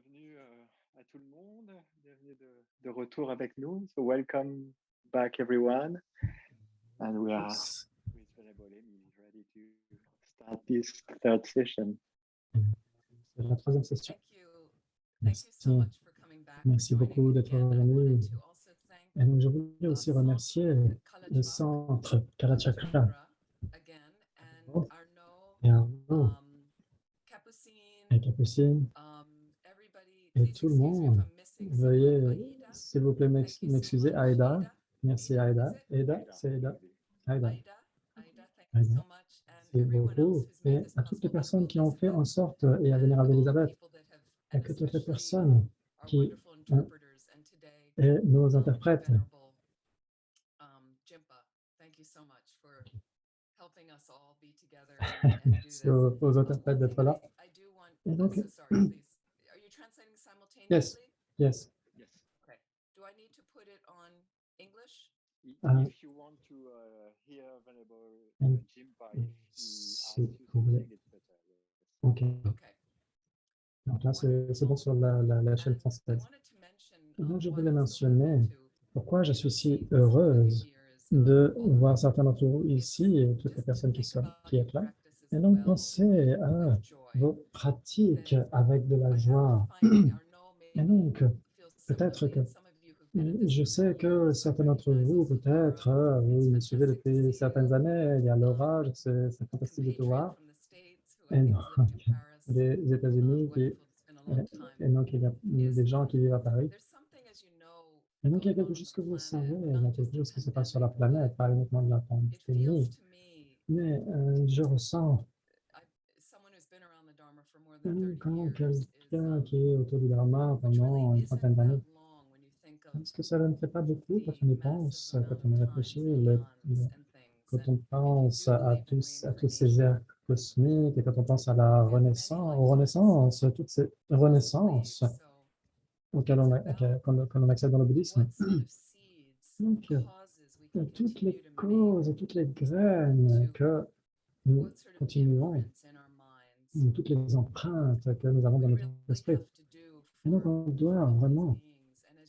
bienvenue à tout le monde. Bienvenue de retour avec nous. So welcome back everyone. And we are Tous. with Venerable Emily ready to start this third session. C'est la troisième session. Merci. Merci beaucoup d'être revenu. Et donc, je voulais aussi remercier le centre Kalachakra et Arnaud et Capucine et tout le monde. Veuillez, s'il vous plaît, m'excuser. Aïda. Merci Aïda. Aïda, c'est Aïda. Aïda. Aïda. Merci beaucoup. Et à toutes les personnes qui ont fait en sorte, et à Vénérable Elisabeth, et que toutes les personnes qui et nos interprètes. Merci aux interprètes d'être là. Et donc, yes, yes. If you want to hear Venerable Jimpa, si vous voulez. Ok. Donc là, c'est bon sur la chaîne française. Et donc, je voulais mentionner pourquoi je suis si heureuse de voir certains d'entre vous ici et toutes les personnes qui êtes là. Et donc, pensez à vos pratiques avec de la joie. Et donc, peut-être que je sais que certains d'entre vous, peut-être, vous me suivez depuis certaines années, il y a l'orage, c'est fantastique de te voir. Et donc, les États-Unis, et donc il y a des gens qui vivent à Paris. Et donc, il y a quelque chose que vous savez, il y a quelque chose qui se passe sur la planète, pas uniquement de la pandémie, mais je ressens quand quelqu'un qui est autour du Dharma pendant une trentaine d'années, est-ce que ça ne fait pas beaucoup quand on y pense, quand on y réfléchit, quand on pense à tous ces ères cosmiques et quand on pense à la renaissance, toutes ces renaissances auxquelles on accède dans le bouddhisme. Donc, toutes les causes et toutes les graines que nous continuons, toutes les empreintes que nous avons dans notre esprit. Et donc, on doit vraiment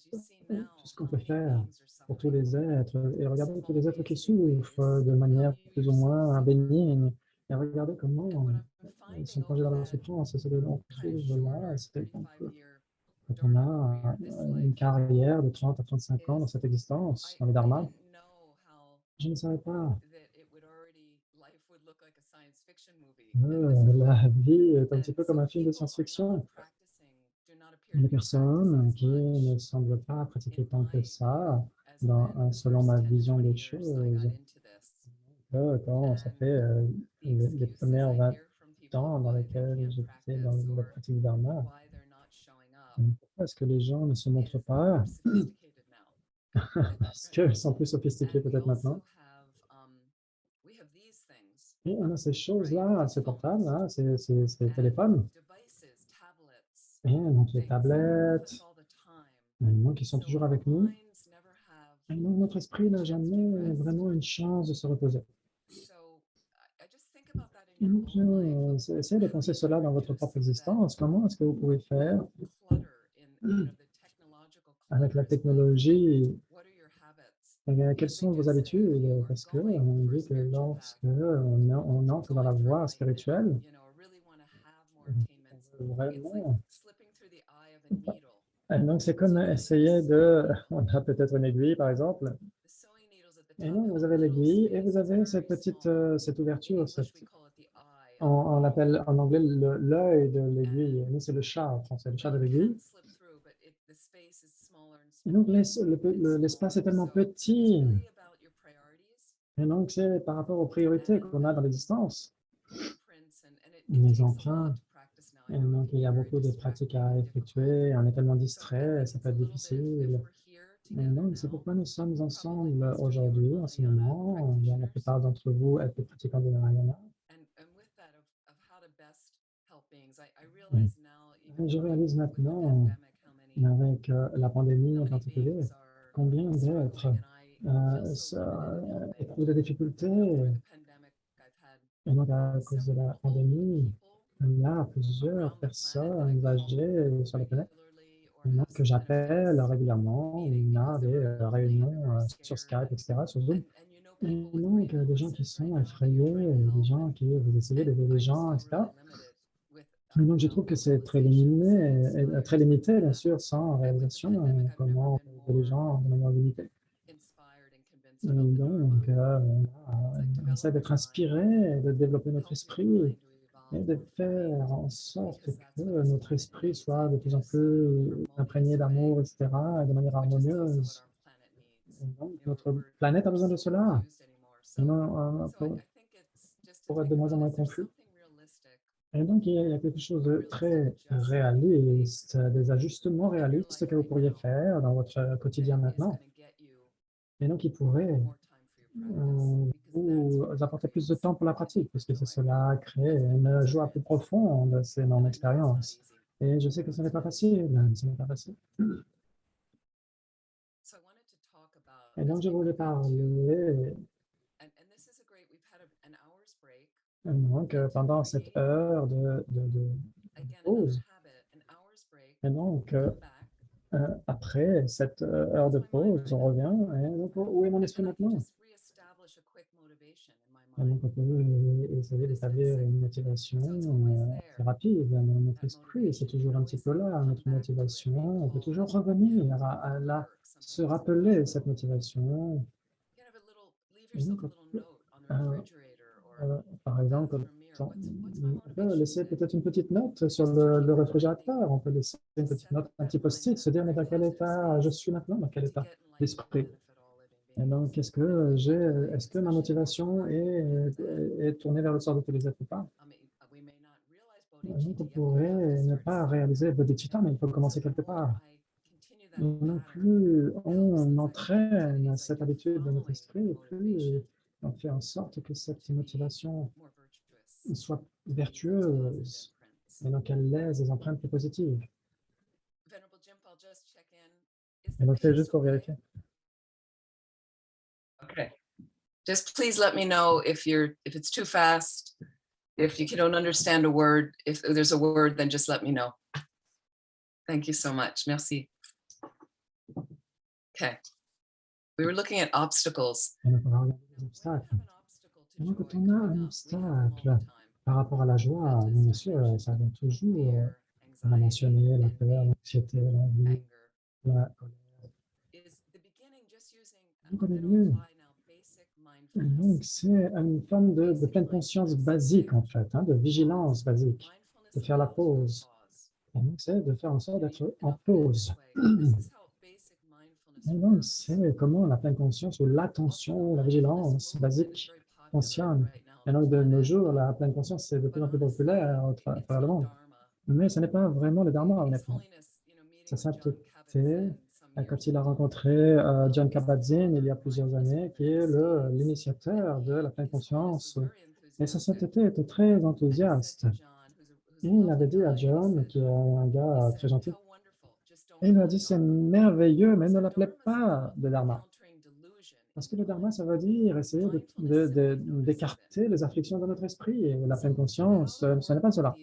tout ce qu'on peut faire pour tous les êtres, et regarder tous les êtres qui souffrent de manière plus ou moins bénigne, et regarder comment ils sont plongés dans la souffrance. Et ce que l'on trouve là, c'est quand on a une carrière de 30 à 35 ans dans cette existence, dans le Dharma, je ne savais pas. La vie est un petit peu comme un film de science-fiction. Les personnes qui ne semblent pas pratiquer tant que ça, selon ma vision des choses, quand ça fait les premières 20 ans dans lesquels j'étais dans la pratique du Dharma, pourquoi est-ce que les gens ne se montrent pas? Parce qu'ils sont plus sophistiqués peut-être maintenant. Et on a ces choses-là, ces portables, hein, ces téléphones, et donc les tablettes, qui sont toujours avec nous. Et donc notre esprit n'a jamais vraiment une chance de se reposer. Et donc, essayez de penser cela dans votre propre existence. Comment est-ce que vous pouvez faire avec la technologie? Quelles sont vos habitudes? Parce qu'on dit que lorsque on entre dans la voie spirituelle, on veut vraiment. Donc, c'est comme essayer de. On a peut-être une aiguille, par exemple. Et non, vous avez l'aiguille et vous avez cette ouverture. On l'appelle en anglais l'œil de l'aiguille. Nous, c'est le chat en français, le chat de l'aiguille. Et donc, l'espace est tellement petit. Et donc, c'est par rapport aux priorités qu'on a dans l'existence. Les empreintes. Et donc, il y a beaucoup de pratiques à effectuer. On est tellement distrait, ça peut être difficile. Et donc, c'est pourquoi nous sommes ensemble aujourd'hui, en ce moment. La plupart d'entre vous êtes des pratiquants de Narayana. Et je réalise maintenant, avec la pandémie en particulier, combien d'êtres éprouvent des difficultés. Et donc, à cause de la pandémie, il y a plusieurs personnes âgées sur la planète que j'appelle régulièrement. On a des réunions sur Skype, etc., sur Zoom. Et donc, des gens qui sont effrayés, des gens qui vous essayez d'aider les gens, etc. Et donc, je trouve que c'est très limité, très limité, bien sûr, sans réalisation, comment aider les gens de manière limitée. Et donc, on essaie d'être inspiré, de développer notre esprit et de faire en sorte que notre esprit soit de plus en plus imprégné d'amour, etc., et de manière harmonieuse. Et donc, notre planète a besoin de cela. Sinon, pour être de moins en moins confus. Et donc, il y a quelque chose de très réaliste, des ajustements réalistes que vous pourriez faire dans votre quotidien maintenant. Et donc, il pourrait vous apporter plus de temps pour la pratique, parce que cela crée une joie plus profonde, c'est mon expérience. Et je sais que ce n'est pas facile, ce n'est pas facile. Et donc, je voulais parler, donc, pendant cette heure de pause. Et donc, après cette heure de pause, on revient. Et donc, où est mon esprit maintenant? Et donc, on peut essayer d'établir une motivation assez rapide. Notre esprit, c'est toujours un petit peu là, notre motivation. On peut toujours revenir se rappeler cette motivation. Et donc, par exemple, on peut laisser peut-être une petite note sur le réfrigérateur. On peut laisser une petite note, un petit post-it, se dire, mais dans quel état je suis maintenant, dans quel état d'esprit. Et donc, est-ce que ma motivation est tournée vers le sort d'utilisateur ou pas? Donc, on pourrait ne pas réaliser bodhicitta, mais il faut commencer quelque part. Et non plus on entraîne cette habitude de notre esprit, et plus on fait en sorte que cette motivation soit vertueuse et donc elle laisse des empreintes plus positives. Et donc, c'est juste pour vérifier. Okay. Just please let me know if it's too fast, if you don't understand a word. If there's a word, then just let me know. Thank you so much. Merci. Okay. We were looking at obstacles. Et donc, on va regarder les obstacles. Et donc, quand on a un obstacle par rapport à la joie, bien sûr, ça vient toujours, on a mentionné la peur, l'anxiété, l'envie, la colère. Donc, au début, c'est une forme de pleine conscience basique, en fait, de vigilance basique, de faire la pause. Et donc, c'est de faire en sorte d'être en pause. Et donc, c'est comment la pleine conscience ou l'attention, la vigilance basique fonctionne. Et donc, de nos jours, la pleine conscience, c'est de plus en plus populaire à travers le monde. Mais ce n'est pas vraiment le dharma, honnêtement. Sa sainteté, quand il a rencontré John Kabat-Zinn il y a plusieurs années, qui est l'initiateur de la pleine conscience. Et sa sainteté était très enthousiaste. Et il avait dit à John, qui est un gars très gentil, et il lui a dit, c'est merveilleux, mais ne l'appelez pas de dharma. Parce que le dharma, ça veut dire essayer d'écarter les afflictions de notre esprit. Et la pleine conscience, ce n'est pas cela.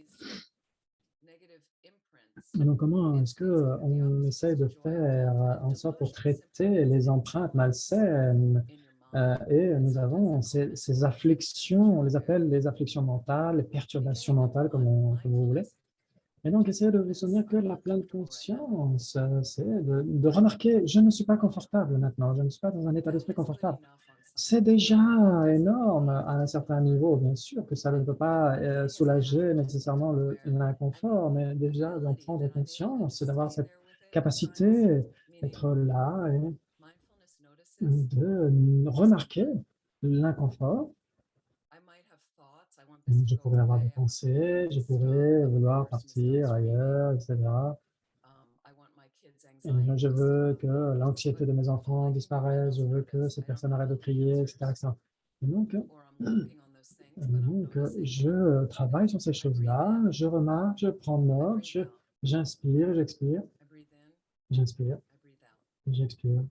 Et donc, comment est-ce qu'on essaie de faire en sorte pour traiter les empreintes malsaines? Et nous avons ces afflictions, on les appelle les afflictions mentales, les perturbations mentales, comme vous voulez. Et donc, essayez de vous souvenir que la pleine conscience, c'est de remarquer, je ne suis pas confortable maintenant, je ne suis pas dans un état d'esprit confortable. C'est déjà énorme à un certain niveau, bien sûr que ça ne peut pas soulager nécessairement l'inconfort, mais déjà d'en prendre conscience, d'avoir cette capacité d'être là et de remarquer l'inconfort. Je pourrais avoir des pensées, je pourrais vouloir partir ailleurs, etc. Et je veux que l'anxiété de mes enfants disparaisse, je veux que ces personnes arrêtent de crier, etc. etc. Et donc, je travaille sur ces choses-là, je remarque, je prends note, j'inspire, j'expire, j'inspire, j'expire.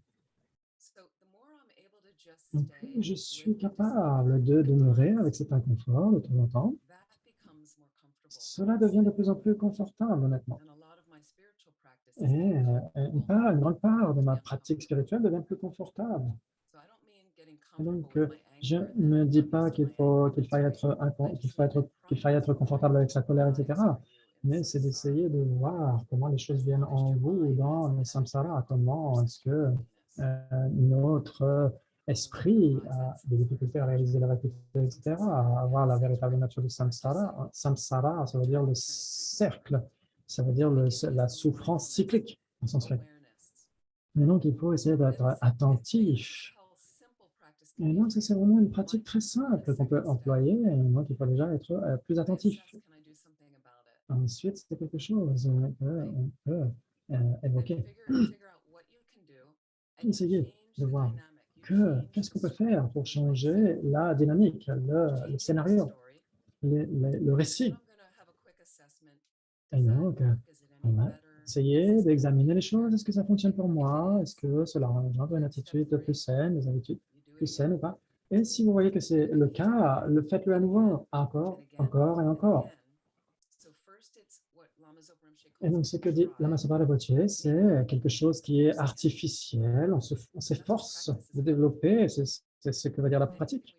Donc, plus je suis capable de demeurer avec cet inconfort de temps en temps, cela devient de plus en plus confortable, honnêtement. Et une grande part de ma pratique spirituelle devient plus confortable. Et donc, je ne dis pas qu'il faille être confortable avec sa colère, etc. Mais c'est d'essayer de voir comment les choses viennent en vous dans le samsara, comment est-ce que notre esprit a des difficultés à réaliser la vérité, etc., à avoir la véritable nature du samsara. Samsara, ça veut dire le cercle, ça veut dire la souffrance cyclique en sanskrit. Et donc, il faut essayer d'être attentif. Et donc, ça, c'est vraiment une pratique très simple qu'on peut employer. Et donc, il faut déjà être plus attentif. Ensuite, c'est quelque chose qu'on peut évoquer. Essayez de voir qu'est-ce qu'on peut faire pour changer la dynamique, le scénario, le récit. Et donc, on va essayer d'examiner les choses. Est-ce que ça fonctionne pour moi? Est-ce que cela engendre une attitude plus saine, des habitudes plus saines ou pas? Et si vous voyez que c'est le cas, faites-le à nouveau, encore, encore et encore. Et donc, ce que dit Lama Zopa Rinpoche, c'est quelque chose qui est artificiel, on s'efforce de développer, c'est ce que va dire la pratique.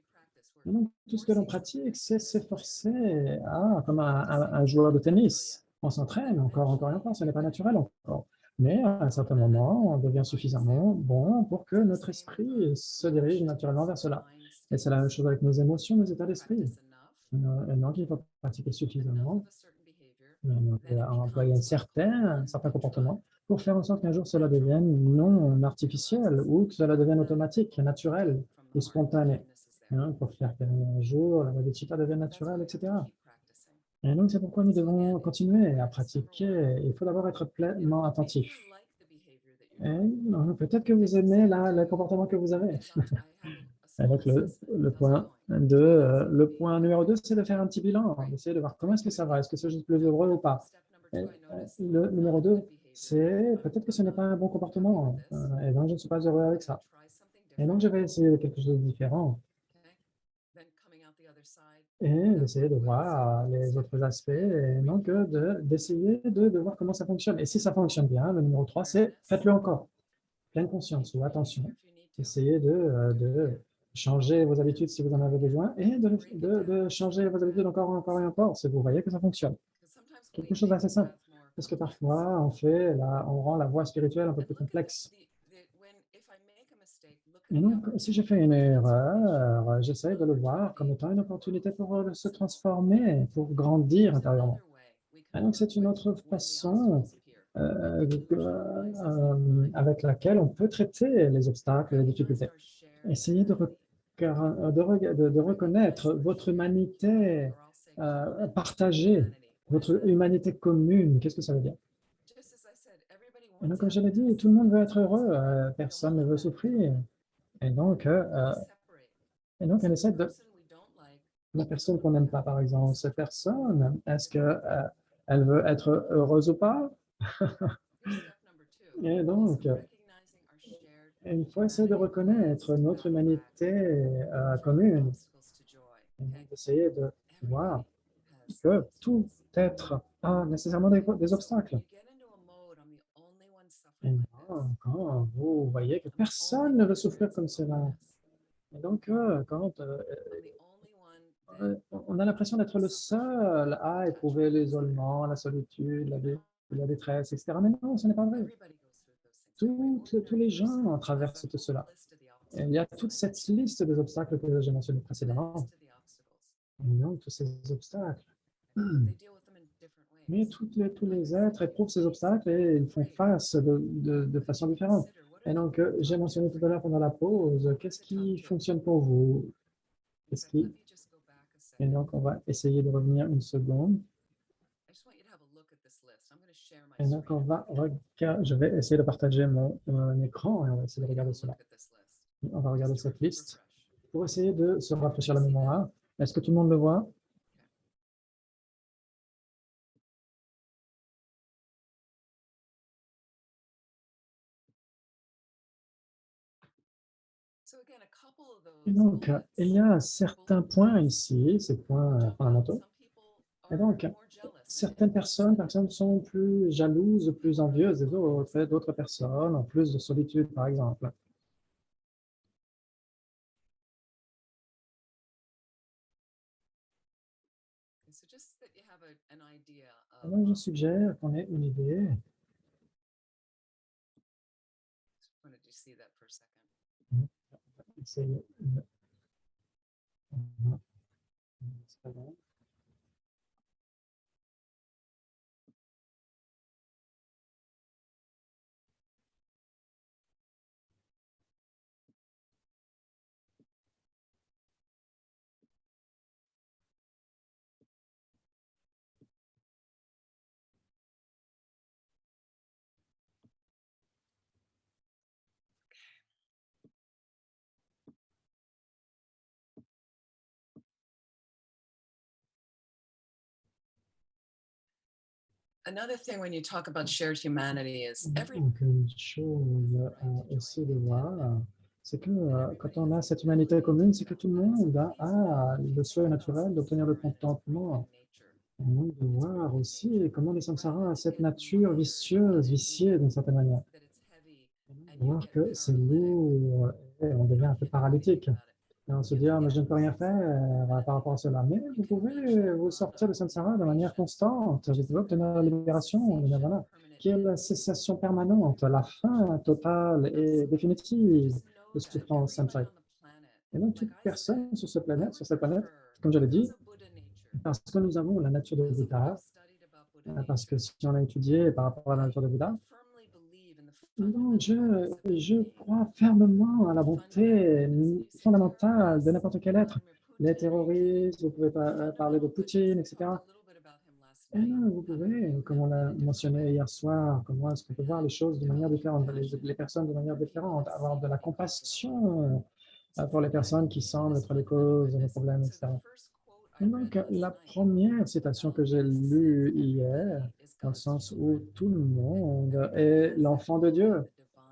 Et donc, tout ce que l'on pratique, c'est s'efforcer, comme un joueur de tennis. On s'entraîne encore, encore et encore, ce n'est pas naturel encore. Mais à un certain moment, on devient suffisamment bon pour que notre esprit se dirige naturellement vers cela. Et c'est la même chose avec nos émotions, nos états d'esprit. Et donc, il faut pratiquer suffisamment, employer un certain comportement pour faire en sorte qu'un jour cela devienne non artificiel ou que cela devienne automatique, naturel ou spontané. Pour faire qu'un jour la bodhicitta devienne naturelle, etc. Et donc, c'est pourquoi nous devons continuer à pratiquer. Il faut d'abord être pleinement attentif. Peut-être que vous aimez le comportement que vous avez. Avec le point numéro 2, c'est de faire un petit bilan, d'essayer de voir comment est-ce que ça va, est-ce que c'est juste plus heureux ou pas. Et, le numéro 2, c'est peut-être que ce n'est pas un bon comportement, et donc je ne suis pas heureux avec ça. Et donc je vais essayer quelque chose de différent. Et d'essayer de voir les autres aspects, et donc d'essayer de voir comment ça fonctionne. Et si ça fonctionne bien, le numéro 3, c'est faites-le encore. Pleine conscience ou attention. Essayez de changer vos habitudes si vous en avez besoin et de changer vos habitudes encore et encore et encore si vous voyez que ça fonctionne. Quelque chose d'assez simple. Parce que parfois, on rend la voie spirituelle un peu plus complexe. Et donc, si je fais une erreur, j'essaie de le voir comme étant une opportunité pour se transformer, pour grandir intérieurement. Et donc, c'est une autre façon avec laquelle on peut traiter les obstacles et les difficultés. Essayez de reconnaître votre humanité partagée, votre humanité commune. Qu'est-ce que ça veut dire? Et donc, comme je l'ai dit, tout le monde veut être heureux, personne ne veut souffrir. Et donc, on essaie de... La personne qu'on n'aime pas, par exemple, cette personne, est-ce qu'elle veut être heureuse ou pas? Et donc, il faut essayer de reconnaître notre humanité commune, d'essayer de voir que tout être a nécessairement des obstacles. Et quand vous voyez que personne ne veut souffrir comme cela, et donc quand on a l'impression d'être le seul à éprouver l'isolement, la solitude, la détresse, etc. Mais non, ce n'est pas vrai. Tous les gens traversent tout cela. Et il y a toute cette liste des obstacles que j'ai mentionnés précédemment. Et donc, tous ces obstacles. Mais tous les êtres éprouvent ces obstacles et ils font face de façon différente. Et donc, j'ai mentionné tout à l'heure pendant la pause, qu'est-ce qui fonctionne pour vous? Et donc, on va essayer de revenir une seconde. Et donc, je vais essayer de partager mon écran et on va essayer de regarder cela. On va regarder cette liste pour essayer de se rafraîchir la mémoire. Est-ce que tout le monde le voit? Et donc, il y a certains points ici, ces points fondamentaux. Et donc, certaines personnes sont plus jalouses, plus envieuses des autres, et d'autres personnes ont plus de solitude, par exemple. Alors, je suggère qu'on ait une idée. Essayer. Another thing when you talk about shared humanity is Donc, une chose aussi de voir, c'est que quand on a cette humanité commune, c'est que tout le monde a le souhait naturel d'obtenir le contentement. On de voir aussi comment les samsaras a cette nature vicieuse, viciée d'une certaine manière. Voir que c'est lourd et on devient un peu paralytique. Et on se dit, ah, mais je ne peux rien faire par rapport à cela. Mais vous pouvez vous sortir de samsara de manière constante. Vous pouvez obtenir la libération, le nirvana, qui est la cessation permanente, la fin totale et définitive de souffrance samsarique. Et donc, toute personne sur cette planète, comme je l'ai dit, parce que nous avons la nature de Bouddha, parce que si on a étudié par rapport à la nature de Bouddha, donc je crois fermement à la bonté fondamentale de n'importe quel être. Les terroristes, vous pouvez parler de Poutine, etc. Et là, vous pouvez, comme on l'a mentionné hier soir, comment est-ce qu'on peut voir les choses de manière différente, les personnes de manière différente, avoir de la compassion pour les personnes qui semblent être les causes de nos problèmes, etc. Et donc, la première citation que j'ai lue hier, dans le sens où tout le monde est l'enfant de Dieu.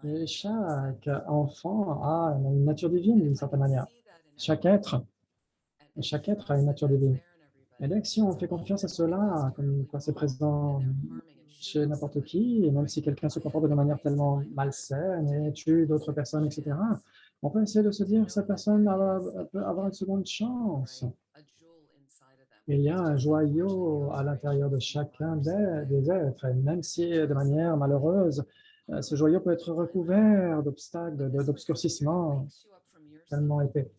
Et chaque enfant a une nature divine d'une certaine manière. Chaque être a une nature divine. Et donc, si on fait confiance à cela, comme quoi c'est présent chez n'importe qui, et même si quelqu'un se comporte de manière tellement malsaine et tue d'autres personnes, etc., on peut essayer de se dire que cette personne peut avoir une seconde chance. Il y a un joyau à l'intérieur de chacun des êtres, et même si de manière malheureuse, ce joyau peut être recouvert d'obstacles, d'obscurcissements tellement épais.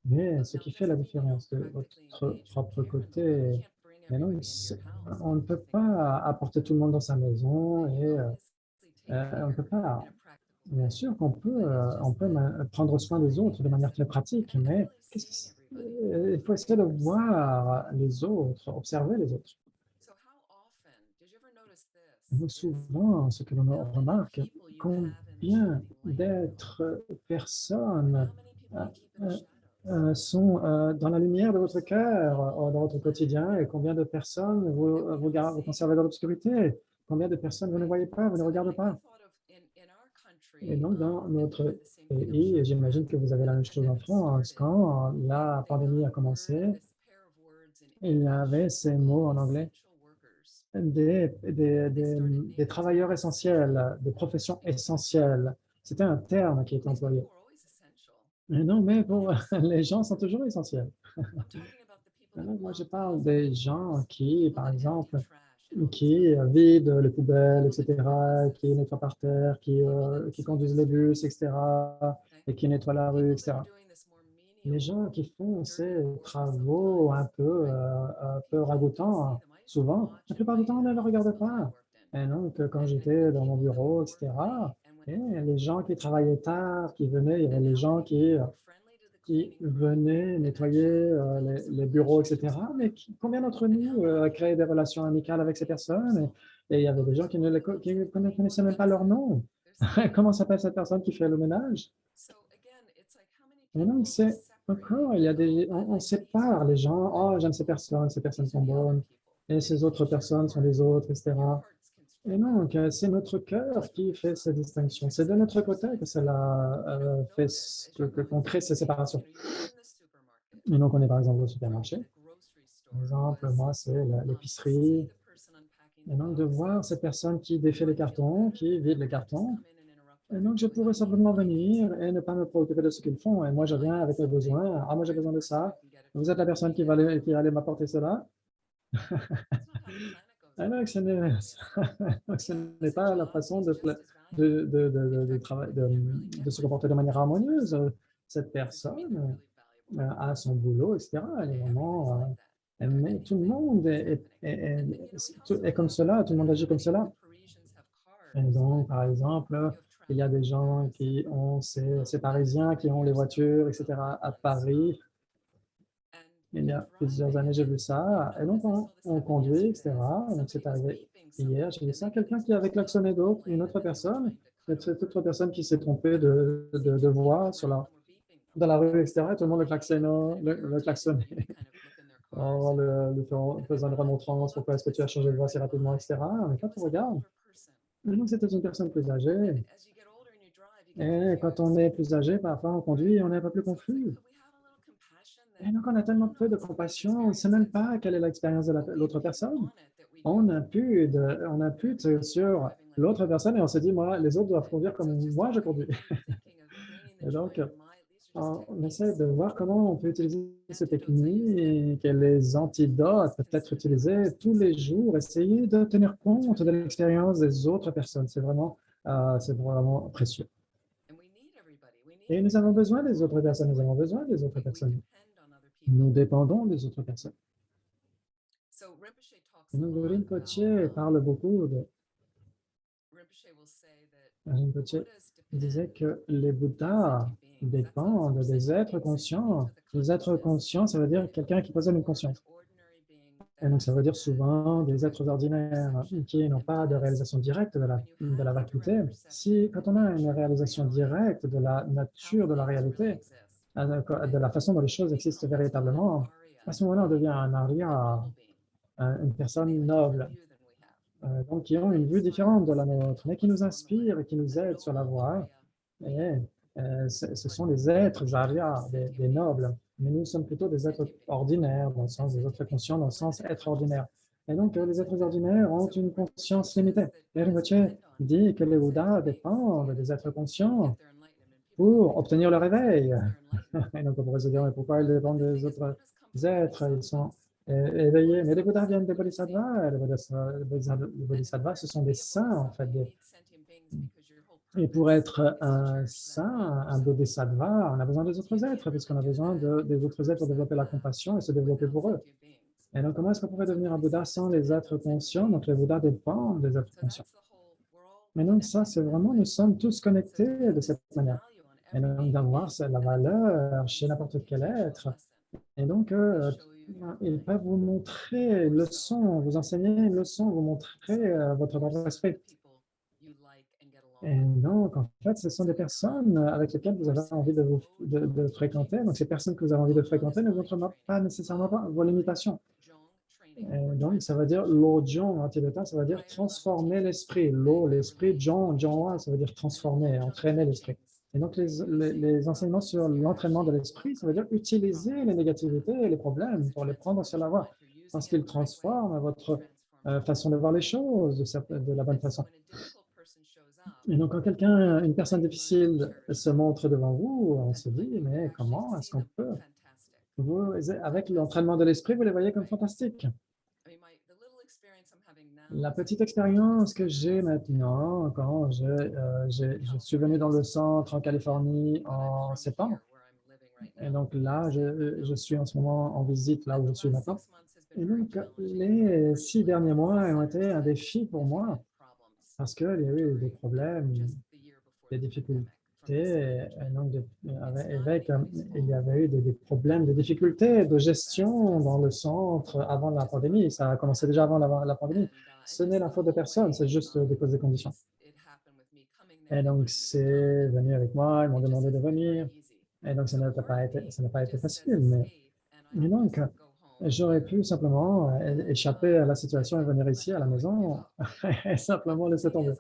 Mais ce qui fait la différence de votre propre côté, mais non, on ne peut pas apporter tout le monde dans sa maison et on ne peut pas. Bien sûr qu'on peut, on peut prendre soin des autres de manière très pratique, mais il faut essayer de voir les autres, observer les autres. Et souvent, ce que l'on remarque, combien d'êtres, personnes sont dans la lumière de votre cœur, dans votre quotidien, et combien de personnes vous conservez dans l'obscurité, combien de personnes vous ne voyez pas, vous ne regardez pas. Et donc, dans notre pays, et j'imagine que vous avez la même chose en France, quand la pandémie a commencé, il y avait ces mots en anglais, des travailleurs essentiels, des professions essentielles. C'était un terme qui était employé. Mais non, mais pour les gens sont toujours essentiels. Maintenant, moi, je parle des gens qui, par exemple, qui vident les poubelles, etc., qui nettoient par terre, qui conduisent les bus, etc., et qui nettoient la rue, etc. Les gens qui font ces travaux un peu ragoûtants, souvent, la plupart du temps, on ne le regarde pas. Et donc, quand j'étais dans mon bureau, etc., et les gens qui travaillaient tard, qui venaient, il y avait les gens qui venaient nettoyer les bureaux, etc. Mais combien d'entre nous a créé des relations amicales avec ces personnes? Et il y avait des gens qui ne connaissaient même pas leur nom. Comment s'appelle cette personne qui fait le ménage? Et donc, c'est encore, il y a on sépare les gens. Oh, j'aime ces personnes sont bonnes. Et ces autres personnes sont les autres, etc. Et donc, c'est notre cœur qui fait ces distinctions. C'est de notre côté que cela fait qu'on crée ces séparations. Et donc, on est par exemple au supermarché. Par exemple, moi, c'est l'épicerie. Et donc, de voir cette personne qui défait les cartons, qui vide les cartons. Et donc, je pourrais simplement venir et ne pas me préoccuper de ce qu'ils font. Et moi, je viens avec mes besoins. Ah, moi, j'ai besoin de ça. Vous êtes la personne qui va aller m'apporter cela. Et donc, ce n'est pas la façon de se comporter de manière harmonieuse. Cette personne a son boulot, etc. Elle est vraiment, mais tout le monde est comme cela, tout le monde agit comme cela. Et donc, par exemple, il y a des gens qui ont, ces Parisiens qui ont les voitures, etc. à Paris. Il y a plusieurs années, j'ai vu ça. Et donc, on conduit, etc. Donc, c'est arrivé hier. J'ai vu ça. Quelqu'un qui avait klaxonné d'autres, une autre personne, cette autre personne qui s'est trompée de voie dans la rue, etc. Et tout le monde le klaxonnait. En faisant une remontrance, pourquoi est-ce que tu as changé de voie si rapidement, etc. Mais quand on regarde, donc c'était une personne plus âgée. Et quand on est plus âgé, parfois on conduit et on est un peu plus confus. Et donc on a tellement peu de compassion, on ne sait même pas quelle est l'expérience de l'autre personne. On impute sur l'autre personne et on se dit, moi, les autres doivent conduire comme moi je conduis. Et donc, on essaie de voir comment on peut utiliser ces techniques et que les antidotes peuvent être utilisés tous les jours, essayer de tenir compte de l'expérience des autres personnes. C'est vraiment précieux. Et nous avons besoin des autres personnes, nous avons besoin des autres personnes. Nous dépendons des autres personnes. Et donc, Rinpoche parle beaucoup de... Rinpoche disait que les Bouddhas dépendent des êtres conscients. Les êtres conscients, ça veut dire quelqu'un qui possède une conscience. Et donc, ça veut dire souvent des êtres ordinaires qui n'ont pas de réalisation directe de la vacuité. Quand on a une réalisation directe de la nature de la réalité, de la façon dont les choses existent véritablement, à ce moment-là, on devient un arya, une personne noble, donc qui ont une vue différente de la nôtre, mais qui nous inspire et qui nous aide sur la voie. Et ce sont des êtres arya, des nobles, mais nous sommes plutôt des êtres ordinaires, dans le sens des êtres conscients, dans le sens être ordinaire. Et donc, les êtres ordinaires ont une conscience limitée. Et Rinpoche dit que les Bouddhas dépendent des êtres conscients pour obtenir le réveil. Et donc, on pourrait se dire, mais pourquoi ils dépendent des autres êtres? Ils sont éveillés. Mais les Bouddhas viennent des Bodhisattvas. Les Bodhisattvas, ce sont des saints, en fait. Et pour être un saint, un Bodhisattva, on a besoin des autres êtres, puisqu'on a besoin des autres êtres pour développer la compassion et se développer pour eux. Et donc, comment est-ce qu'on pourrait devenir un Bouddha sans les êtres conscients? Donc, les Bouddhas dépendent des êtres conscients. Mais donc, ça, c'est vraiment, nous sommes tous connectés de cette manière. Et donc, d'avoir la valeur chez n'importe quel être. Et donc, ils peuvent vous montrer une leçon, vous enseigner une leçon, vous montrer votre propre esprit. Et donc, en fait, ce sont des personnes avec lesquelles vous avez envie de fréquenter. Donc, ces personnes que vous avez envie de fréquenter ne montrent pas nécessairement vos limitations. Et donc, ça veut dire l'ojong en tibétain, ça veut dire transformer l'esprit. L'esprit, jong, ça veut dire transformer, entraîner l'esprit. Et donc, les enseignements sur l'entraînement de l'esprit, ça veut dire utiliser les négativités et les problèmes pour les prendre sur la voie, parce qu'ils transforment votre façon de voir les choses de la bonne façon. Et donc, quand une personne difficile se montre devant vous, on se dit, mais comment est-ce qu'on peut? Avec l'entraînement de l'esprit, vous les voyez comme fantastiques. La petite expérience que j'ai maintenant, quand je suis venu dans le centre en Californie en septembre, et donc là, je suis en ce moment en visite là où je suis maintenant. Et donc, les 6 derniers mois ont été un défi pour moi parce qu'il y a eu des problèmes, des difficultés. Et donc, il y avait eu des problèmes, des difficultés de gestion dans le centre avant la pandémie. Ça a commencé déjà avant la pandémie. Ce n'est la faute de personne, c'est juste des causes des conditions. Et donc, c'est venu avec moi, ils m'ont demandé de venir. Et donc, ça n'a pas été facile. Mais donc, j'aurais pu simplement échapper à la situation et venir ici à la maison et simplement laisser tomber.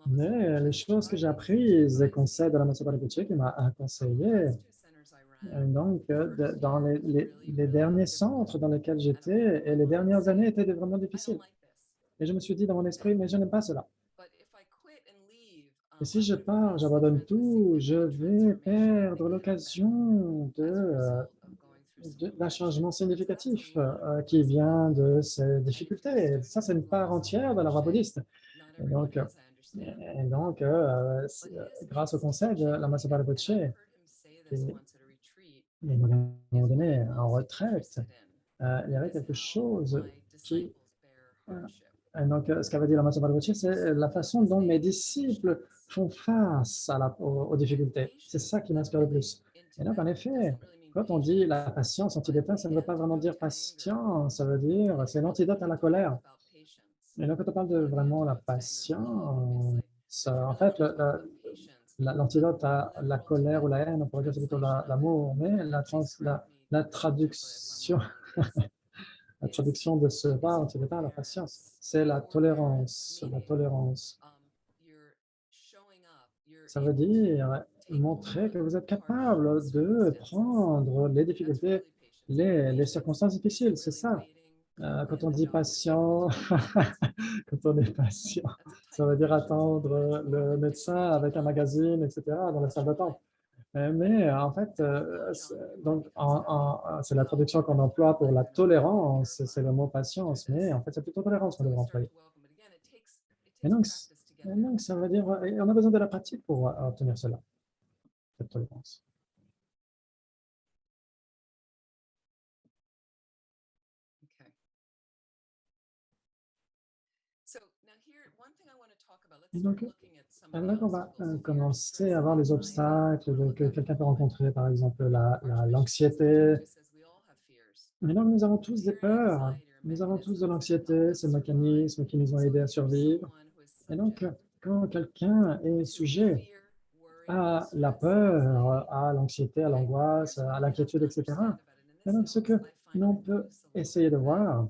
Mais les choses que j'ai apprises, les conseils de la Master Rinpoche qui m'a conseillé, Donc, dans les derniers centres dans lesquels j'étais, et les dernières années étaient vraiment difficiles. Et je me suis dit dans mon esprit, mais je n'aime pas cela. Et si je pars, j'abandonne tout, je vais perdre l'occasion d'un changement significatif qui vient de ces difficultés. Et ça, c'est une part entière de la voie bouddhiste. Et donc, grâce au conseil de la Mahāsabha Rinpoche, à un moment donné, en retraite, il y avait quelque chose qui... Et donc, ce qu'avait dit la Mahāsabha Rinpoche, c'est la façon dont mes disciples font face aux difficultés. C'est ça qui m'inspire le plus. Et donc, en effet, quand on dit la patience en tibétain, ça ne veut pas vraiment dire patience, ça veut dire c'est l'antidote à la colère. Et donc, quand on parle de vraiment la patience, en fait, l'antidote à la colère ou la haine, on pourrait dire c'est plutôt l'amour, mais la traduction, la traduction de ce bas en tibétain, la patience, c'est la tolérance. La tolérance. Ça veut dire montrer que vous êtes capable de prendre les difficultés, les circonstances difficiles, c'est ça. Quand on dit patient, quand on est patient, ça veut dire attendre le médecin avec un magazine, etc., dans la salle d'attente. Mais en fait, donc, c'est la traduction qu'on emploie pour la tolérance, c'est le mot patience, mais en fait, c'est plutôt tolérance qu'on devrait employer. Et donc, ça veut dire, et on a besoin de la pratique pour obtenir cela, cette tolérance. Et donc, là, on va commencer à voir les obstacles que quelqu'un peut rencontrer, par exemple l'anxiété. Mais donc, nous avons tous des peurs, nous avons tous de l'anxiété, ces mécanismes qui nous ont aidés à survivre. Et donc, quand quelqu'un est sujet à la peur, à l'anxiété, à l'angoisse, à l'inquiétude, etc., et donc ce que l'on peut essayer de voir,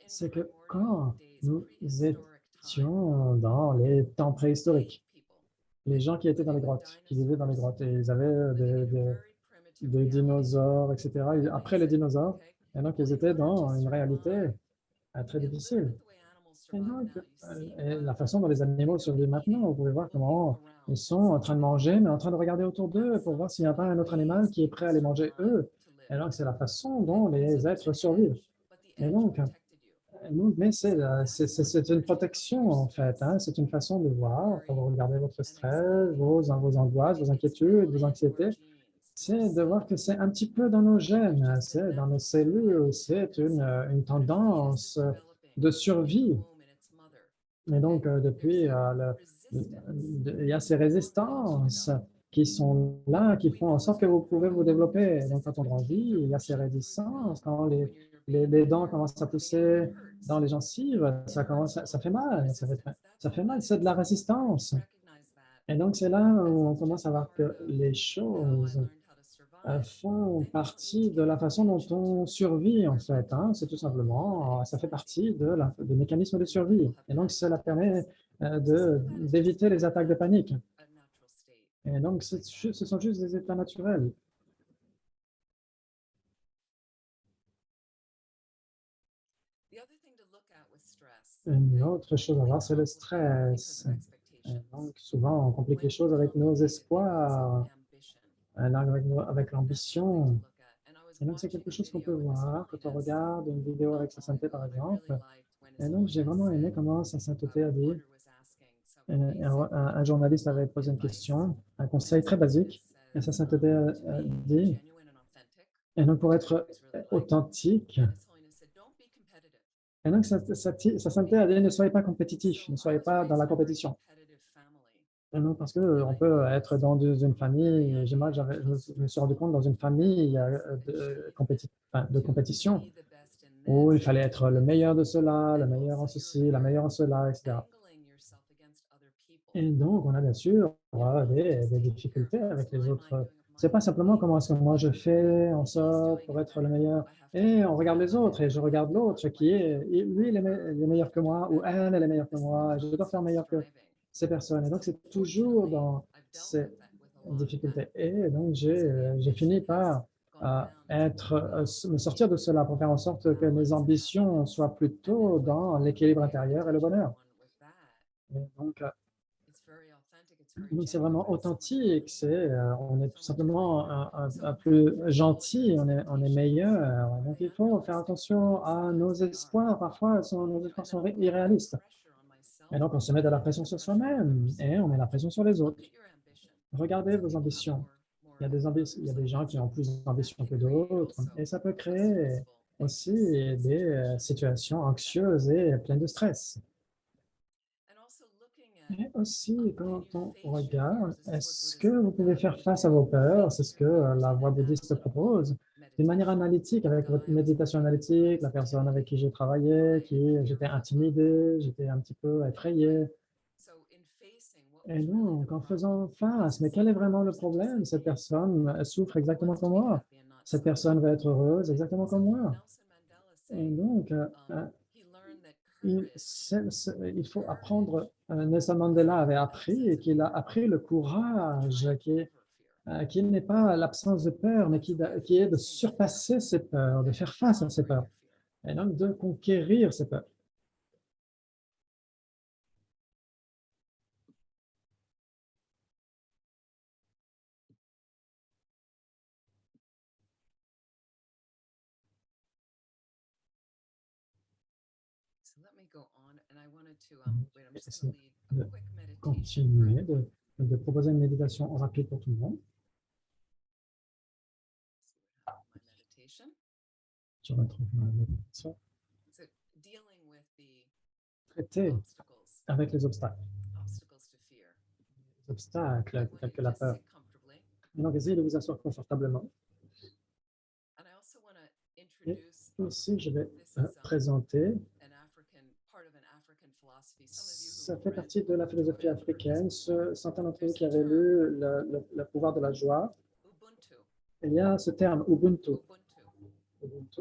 c'est que quand nous étions dans les temps préhistoriques, les gens qui étaient dans les grottes, qui vivaient dans les grottes, et ils avaient des dinosaures, etc. Après les dinosaures, et donc ils étaient dans une réalité très difficile. Et donc, la façon dont les animaux survivent maintenant, vous pouvez voir comment ils sont en train de manger, mais en train de regarder autour d'eux pour voir s'il n'y a pas un autre animal qui est prêt à les manger eux. Et donc, c'est la façon dont les êtres survivent. Et donc, mais c'est une protection, en fait. Hein. C'est une façon de voir, quand vous regardez votre stress, vos angoisses, vos inquiétudes, vos anxiétés, c'est de voir que c'est un petit peu dans nos gènes, c'est dans nos cellules, c'est une tendance de survie. Et donc, depuis, il y a ces résistances qui sont là, qui font en sorte que vous pouvez vous développer. Donc, quand on grandit, il y a ces résistances. Quand les dents commencent à pousser dans les gencives, ça fait mal. Ça fait mal, c'est de la résistance. Et donc, c'est là où on commence à voir que les choses font partie de la façon dont on survit, en fait. Hein. C'est tout simplement, ça fait partie des mécanismes de survie. Et donc, cela permet d'éviter les attaques de panique. Et donc, ce sont juste des états naturels. Une autre chose à voir, c'est le stress. Et donc, souvent, on complique les choses avec nos espoirs, avec l'ambition. Et donc, c'est quelque chose qu'on peut voir quand on regarde une vidéo avec sa santé, par exemple. Et donc, j'ai vraiment aimé comment sa sainteté a dit. Un journaliste avait posé une question, un conseil très basique, et sa sainteté a dit, et donc pour être authentique, et donc sa sainteté a dit, ne soyez pas compétitif, ne soyez pas dans la compétition. Et donc, parce qu'on peut être dans une famille, je me suis rendu compte dans une famille de compétition, où il fallait être le meilleur de cela, le meilleur en ceci, la meilleure en cela, etc. Et donc, on a bien sûr des difficultés avec les autres. C'est pas simplement comment est-ce que moi je fais en sorte pour être le meilleur. Et on regarde les autres et je regarde l'autre qui est, lui, il est meilleur que moi ou elle est meilleure que moi. Je dois faire meilleur que ces personnes. Et donc, c'est toujours dans difficultés. Et donc, j'ai fini par me sortir de cela pour faire en sorte que mes ambitions soient plutôt dans l'équilibre intérieur et le bonheur. Et donc, c'est vraiment authentique, on est tout simplement un plus gentil, on est meilleur. Donc, il faut faire attention à nos espoirs. Parfois, nos espoirs sont irréalistes. Et donc, on se met de la pression sur soi-même et on met la pression sur les autres. Regardez vos ambitions. Il y a des gens qui ont plus d'ambition que d'autres et ça peut créer aussi des situations anxieuses et pleines de stress. Et aussi, quand on regarde, est-ce que vous pouvez faire face à vos peurs? C'est ce que la voie bouddhiste propose. D'une manière analytique, avec votre méditation analytique, la personne avec qui j'ai travaillé, j'étais intimidé, j'étais un petit peu effrayé. Et donc, en faisant face, mais quel est vraiment le problème? Cette personne souffre exactement comme moi. Cette personne va être heureuse exactement comme moi. Et donc, il faut apprendre, Nelson Mandela avait appris et qu'il a appris le courage qui n'est pas l'absence de peur, mais qui est de surpasser ses peurs, de faire face à ses peurs, et donc de conquérir ses peurs. Essayer de continuer, de proposer une méditation rapide pour tout le monde. Je retrouve ma méditation. Traiter avec les obstacles. Les obstacles tels que la peur. Donc, essayez de vous asseoir confortablement. Et aussi, je vais présenter. Ça fait partie de la philosophie africaine. Certains d'entre vous qui avaient lu le pouvoir de la joie, il y a ce terme Ubuntu. Ubuntu.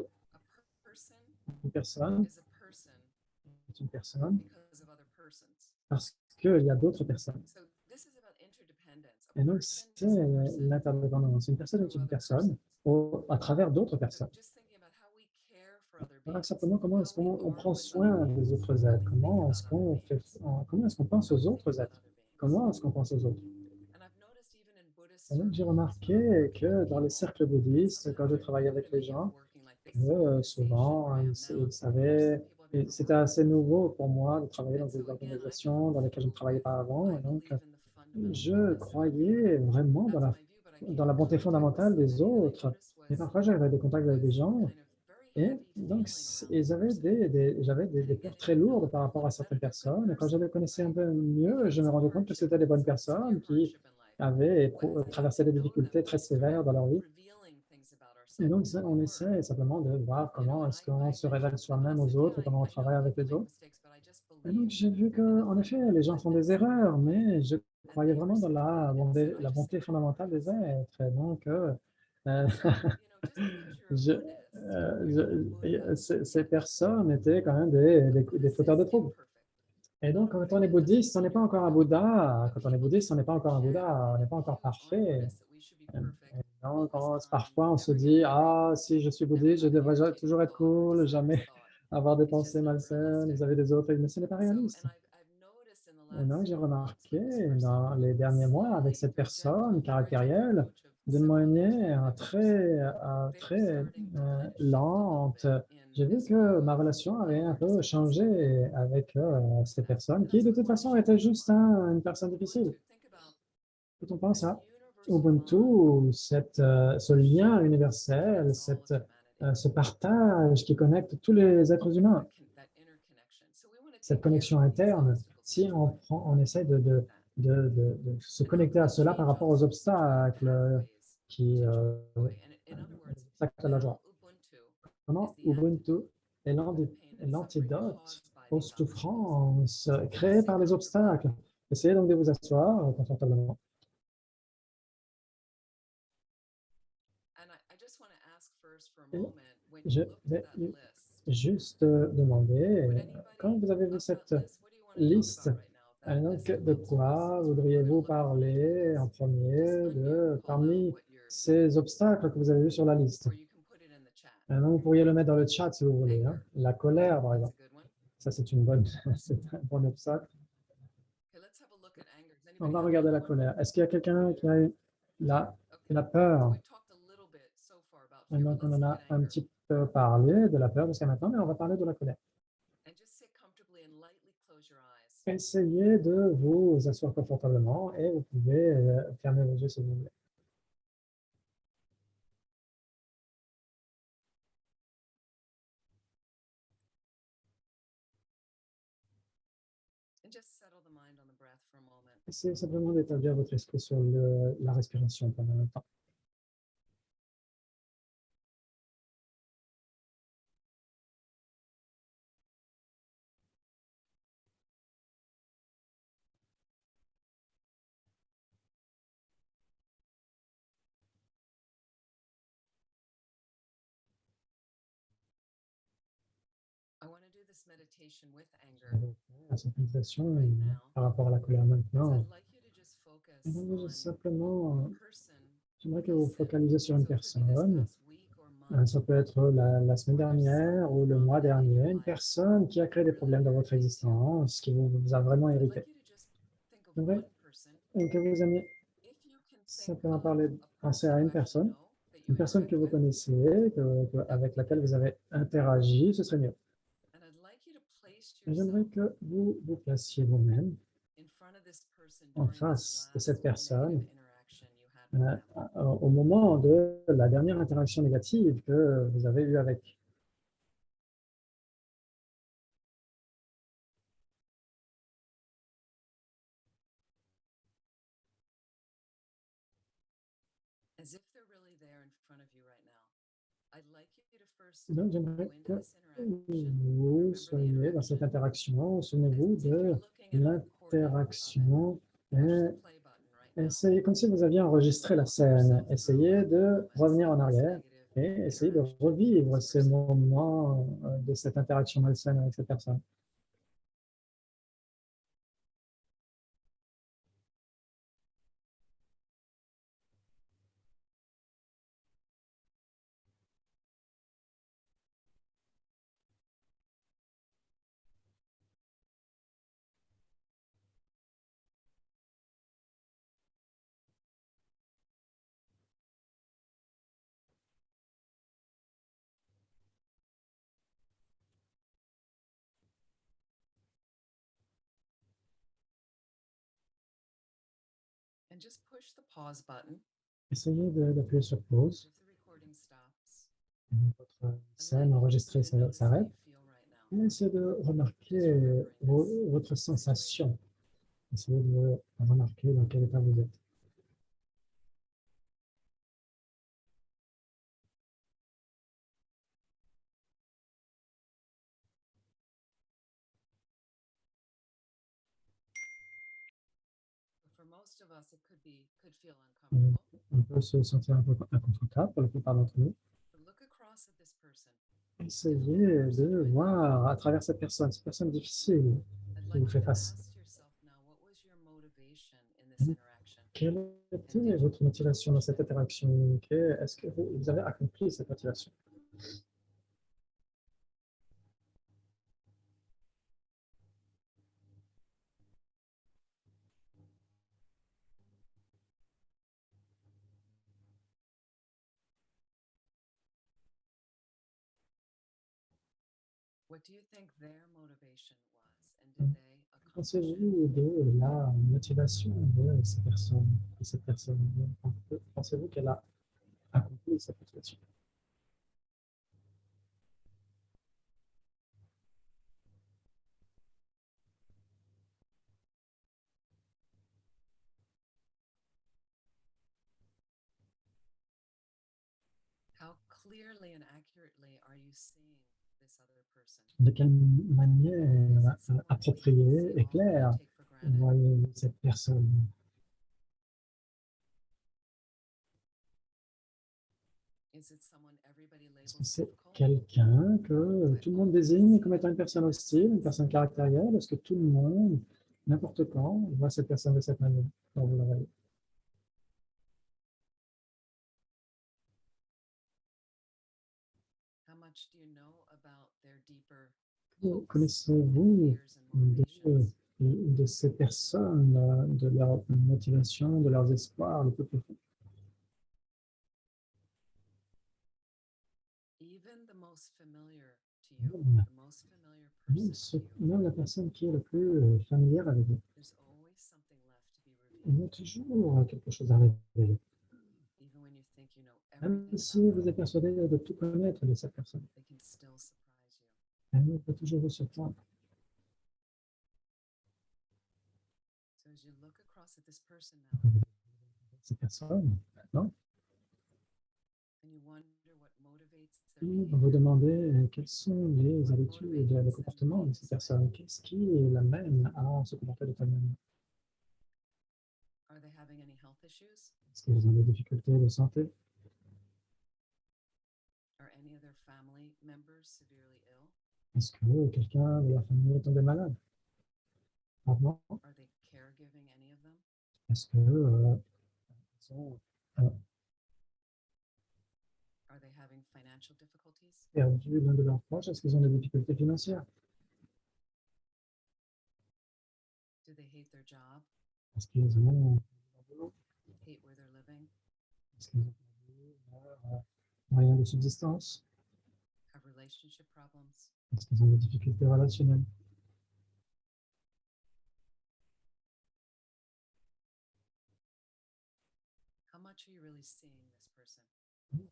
Une personne est une personne parce qu'il y a d'autres personnes. Et donc, c'est l'interdépendance. Une personne est une personne à travers d'autres personnes. Alors, simplement, comment est-ce qu'on prend soin des autres êtres? Comment est-ce qu'on pense aux autres êtres? Comment est-ce qu'on pense aux autres? Et donc, j'ai remarqué que dans les cercles bouddhistes, quand je travaillais avec les gens, souvent, ils savaient, et c'était assez nouveau pour moi de travailler dans des organisations dans lesquelles je ne travaillais pas avant. Et donc, je croyais vraiment dans la bonté fondamentale des autres. Et parfois, j'avais des contacts avec des gens et donc, j'avais des peurs très lourdes par rapport à certaines personnes. Et quand je les connaissais un peu mieux, je me rendais compte que c'était des bonnes personnes qui avaient traversé des difficultés très sévères dans leur vie. Et donc, on essaie simplement de voir comment est-ce qu'on se révèle soi-même aux autres, comment on travaille avec les autres. Et donc, j'ai vu qu'en effet, les gens font des erreurs, mais je croyais vraiment dans la bonté fondamentale des êtres. Et donc, ces personnes étaient quand même des fauteurs de troubles. Et donc, quand on est bouddhiste, on n'est pas encore un Bouddha. Quand on est bouddhiste, on n'est pas encore un Bouddha, on n'est pas encore parfait. Et donc, parfois, on se dit, ah, si je suis bouddhiste, je devrais toujours être cool, jamais avoir des pensées malsaines, vous avez des autres, mais ce n'est pas réaliste. Et donc, j'ai remarqué dans les derniers mois avec cette personne caractérielle, d'une manière très lente, j'ai vu que ma relation avait un peu changé avec cette personne qui, de toute façon, était juste une personne difficile. Quand on pense à Ubuntu, ce lien universel, ce partage qui connecte tous les êtres humains, cette connexion interne, si on essaie de se connecter à cela par rapport aux obstacles qui à la joie. Comment Ubuntu est l'antidote aux souffrances créées par les obstacles. Essayez donc de vous asseoir confortablement. Et je vais juste demander, quand vous avez vu cette liste, Et donc, de quoi voudriez-vous parler en premier parmi ces obstacles que vous avez vus sur la liste? Et donc, vous pourriez le mettre dans le chat si vous voulez. Hein. La colère, par exemple. Ça, c'est c'est un bon obstacle. On va regarder la colère. Est-ce qu'il y a quelqu'un qui a eu la peur? Et donc, on en a un petit peu parlé de la peur jusqu'à maintenant, mais on va parler de la colère. Essayez de vous asseoir confortablement et vous pouvez fermer vos yeux si vous voulez. Essayez simplement d'établir votre esprit sur la respiration pendant un temps. Cette méditation par rapport à la colère maintenant. Simplement, j'aimerais que vous focalisez sur une personne. Ça peut être la semaine dernière ou le mois dernier, une personne qui a créé des problèmes dans votre existence, qui vous a vraiment irrité. J'aimerais que vous aimiez simplement penser à une personne que vous connaissez, avec laquelle vous avez interagi, ce serait mieux. J'aimerais que vous vous placiez vous-même en face de cette personne au moment de la dernière interaction négative que vous avez eue avec. Donc, j'aimerais que vous soyez dans cette interaction. Souvenez-vous de l'interaction. Essayez, comme si vous aviez enregistré la scène. Essayez de revenir en arrière et essayez de revivre ces moments de cette interaction malsaine avec cette personne. Essayez d'appuyer sur pause. Votre scène enregistrée s'arrête. Et essayez de remarquer votre sensation. Essayez de remarquer dans quel état vous êtes. On peut se sentir un peu inconfortable pour la plupart d'entre nous. Essayez de voir à travers cette personne difficile qui vous fait face. Quelle était votre motivation dans cette interaction? Est-ce que vous avez accompli cette motivation? Pensez-vous de la motivation de cette personne? Pensez-vous qu'elle a accompli cette motivation? De quelle manière appropriée et claire voyez-vous cette personne? Est-ce que c'est quelqu'un que tout le monde désigne comme étant une personne hostile, une personne caractérielle? Est-ce que tout le monde n'importe quand, on voit cette personne de cette manière quand vous la voyez. Connaissez-vous de ces personnes, de leur motivation, de leurs espoirs le plus profond? Même la personne qui est le plus familière avec vous. Il y a toujours quelque chose à révéler. Même si vous êtes persuadé de tout connaître de cette personne, elle peut toujours vous surprendre. Ces personnes, maintenant, et vous vous demandez quelles sont les habitudes, les comportements de ces personnes. Qu'est-ce qui l'amène à se comporter de telle manière? Est-ce qu'ils ont des difficultés de santé? Est-ce que quelqu'un de la famille est tombé malade? Gravement? Est-ce que ils ont perdu l'un de leurs proches? Est-ce qu'ils ont des difficultés financières? Est-ce qu'ils ont leur boulot? Est-ce qu'ils ont perdu leur moyen de subsistance? Est-ce qu'ils ont des difficultés relationnelles?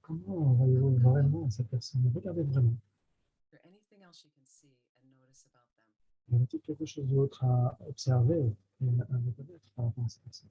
Comment voyez-vous vraiment cette personne? Regardez vraiment. Y a-t-il quelque chose d'autre à observer et à reconnaître par rapport à cette personne?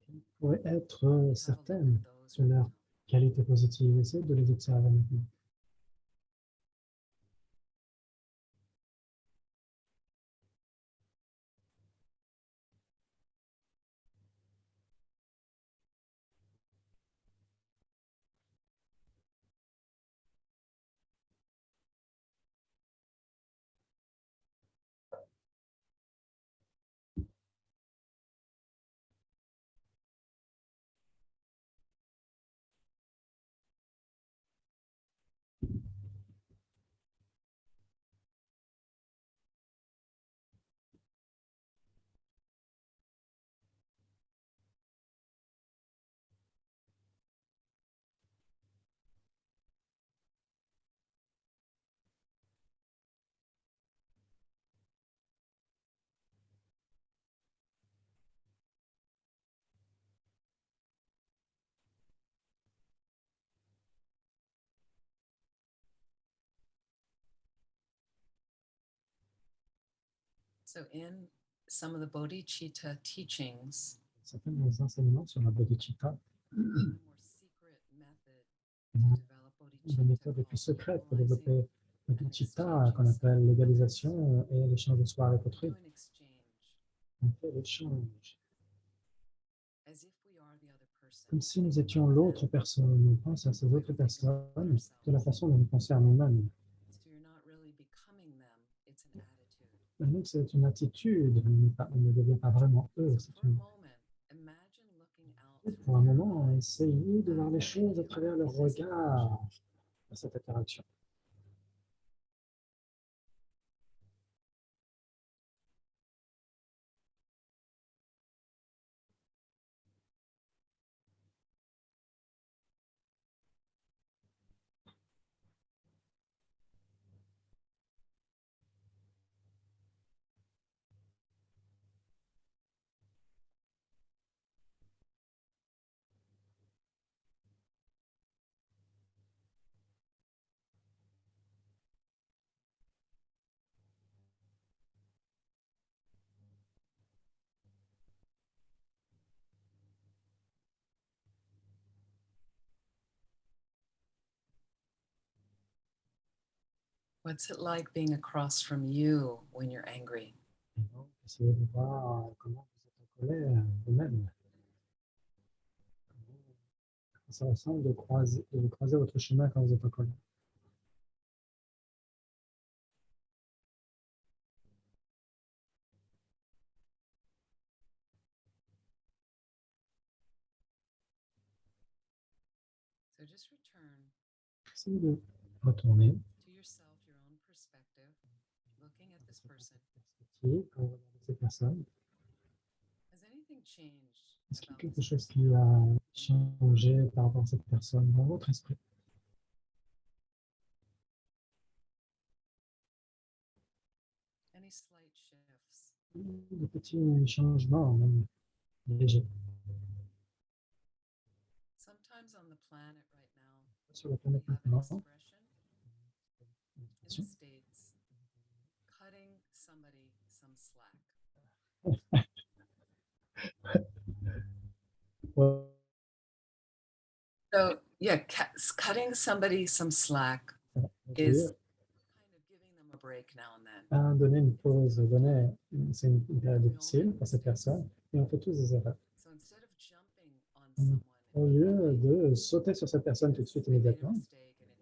Quelles pourraient être certaines de leurs qualités positives? Essayez de les observer maintenant. Certains des enseignements sur la bodhicitta, une des méthodes les plus secrètes pour développer la bodhicitta, qu'on appelle l'égalisation et l'échange de soi avec autrui. On fait l'échange comme si nous étions l'autre personne. On pense à ces autres personnes de la façon dont nous pensons à nous-mêmes. Donc, c'est une attitude, on ne devient pas vraiment eux. Pour un moment, essayez de voir les choses à travers leur regard à cette interaction. What's it like being across from you when you're angry? Et donc, essayez de voir comment vous êtes en colère vous-même. Comment ça ressemble de croiser votre chemin quand vous êtes en colère. So just return Essayez de retourner to yourself, your own perspective, looking at this person. perspective quand vous regardez ces personnes. Has anything changed Est-ce qu'il y a about quelque this chose person? qui a changé par rapport à cette personne dans votre esprit? Any slight shifts? De petits changements, même légers. Sometimes on the planet right now, Sur la we planète have an maintenant, expression in the States, cutting somebody some slack. ouais, So yeah, cutting somebody some slack je veux is dire, kind of giving them a break now and then. à donner une pause, c'est une période difficile pour cette personne, et on fait tous des erreurs. So instead of jumping on someone Au lieu de sauter sur cette personne tout de suite immédiatement,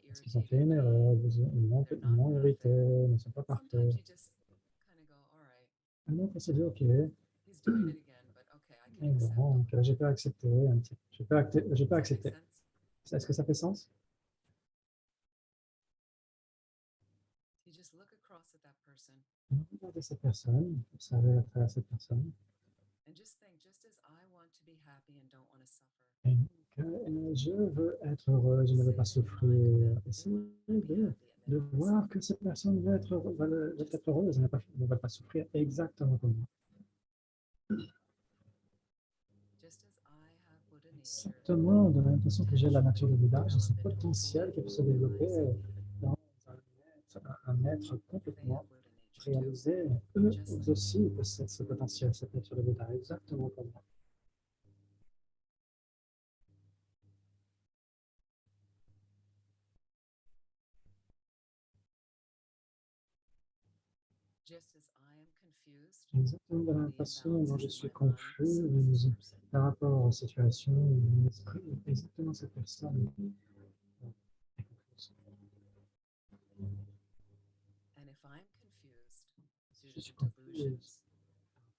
parce qu'ils ont fait une erreur, ils m'ont irrité, ils ne sont pas parfaits. sometimes you just kind of go, all right, Alors, on se dit, OK, he's doing it again, but okay, I can accept. donc, je peux accepter un petit peu. Je peux Does that make accepter. sense? Est-ce que ça fait sens? You just look across at that person Regardez cette personne, observez à travers cette personne. and just think, just as I want to be happy and don't want to suffer. Et donc, je veux être heureux, je ne veux pas souffrir. Essayez de voir que cette personne veut être heureuse, ne va pas souffrir exactement comme moi. Just as I have Buddha nature, Exactement, de la même façon que j'ai la nature de Bouddha, j'ai ce potentiel qui peut se développer dans un être complètement Buddha nature too. réalisé. Eux aussi possèdent ce potentiel, cette nature de Bouddha, exactement comme moi. Just as I am confused Exactement de la même façon dont je suis confuse par rapport aux situations où mon esprit est exactement cette personne. and if I'm confused due Je to suis the confuse. delusions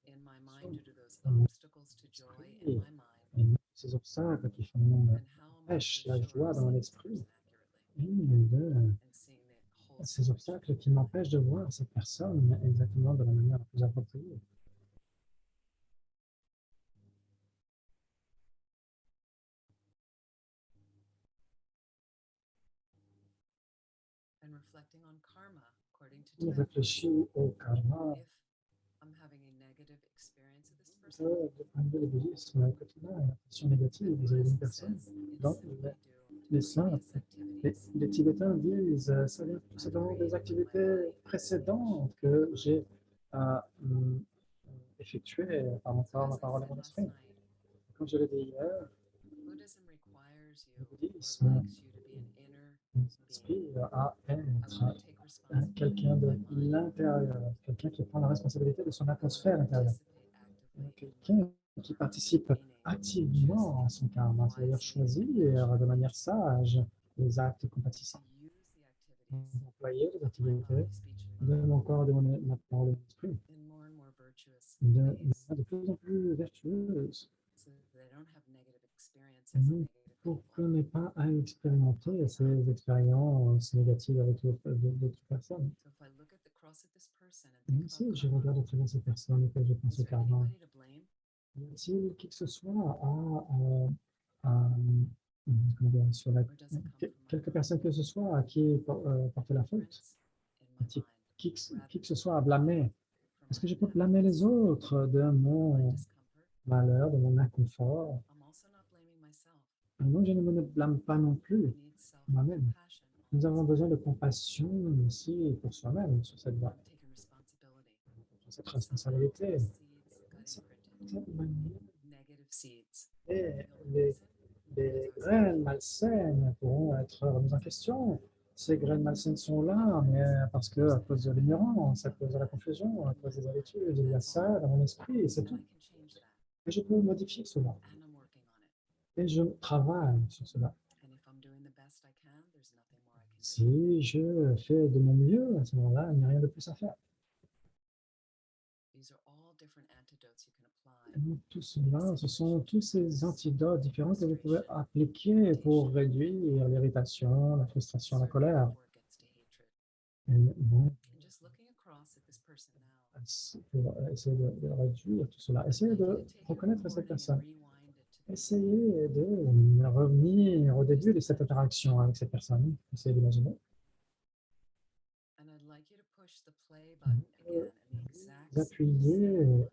in my mind, due to those obstacles to joy in my mind, Et ces obstacles qui font then how am I empêchent so la sure joie of dans mon seeing this esprit. person accurately Et and seeing the whole ces situation? obstacles qui m'empêchent de voir cette personne exactement de la manière la plus appropriée. And reflecting on karma according to On Tibetan réfléchit au karma. if I'm having a negative experience of this person, Du point de vue du bouddhisme, quand on a une impression négative vis-à-vis d'une personne, donc les saints, les Tibétains disent ça vient tout simplement des activités précédentes que j'ai effectuées par mon corps, ma parole et mon esprit. Comme je l'ai dit hier, Buddhism requires le you or bouddhisme likes you to be an inner nous being. inspire à I être want to take responsibility quelqu'un of de my mind, l'intérieur, quelqu'un qui prend la responsabilité de son atmosphère intérieure, participate actively in quelqu'un qui participe activement à son karma, c'est-à-dire choisir de manière sage les actes compatissants. to use the activities Employer les of my activités body, speech, and de mind mon corps, de ma parole et de mon esprit, in more and more virtuous de ways, manière de plus en plus vertueuse, so that they don't have negative experiences and nous, negative pour people. qu'on n'ait pas à expérimenter ces expériences négatives avec d'autres personnes. So if I look at the cross at this person and think Si about je karma, regarde à travers ces personnes et que je pense is au there karma, anybody to blame? y a-t-il qui que ce soit comment dire, sur Or does it come from my quelques mind? personnes que ce soit à qui porter la faute, Difference in my qui, mind qui que ce soit à blâmer. for Est-ce que my je peux blâmer les unhappiness, autres de my mon discomfort? malheur, de mon inconfort? I'm also not blaming myself. Moi, je ne me blâme pas non We plus need moi-même. self-compassion Nous on avons this besoin de path. compassion aussi pour soi-même sur cette voie, I'm taking responsibility. sur cette Somehow responsabilité. the seeds got imprinted. Cette manière, Negative seeds. et The only reason les is I was graines malsaines pourront être remises en question Ces graines malsaines sont là, mais parce que à cause de l'ignorance, à cause de la confusion, à cause des habitudes, il y a ça dans mon esprit et c'est tout. Et je peux modifier cela. Et je travaille sur cela. Si je fais de mon mieux, à ce moment-là, il n'y a rien de plus à faire. Et donc, tout cela, ce sont tous ces antidotes différents que vous pouvez appliquer pour réduire l'irritation, la frustration, la colère. Et donc, pour essayer de réduire tout cela, essayez de reconnaître cette personne. Essayez de revenir au début de cette interaction avec cette personne. Essayez d'imaginer. Vous appuyez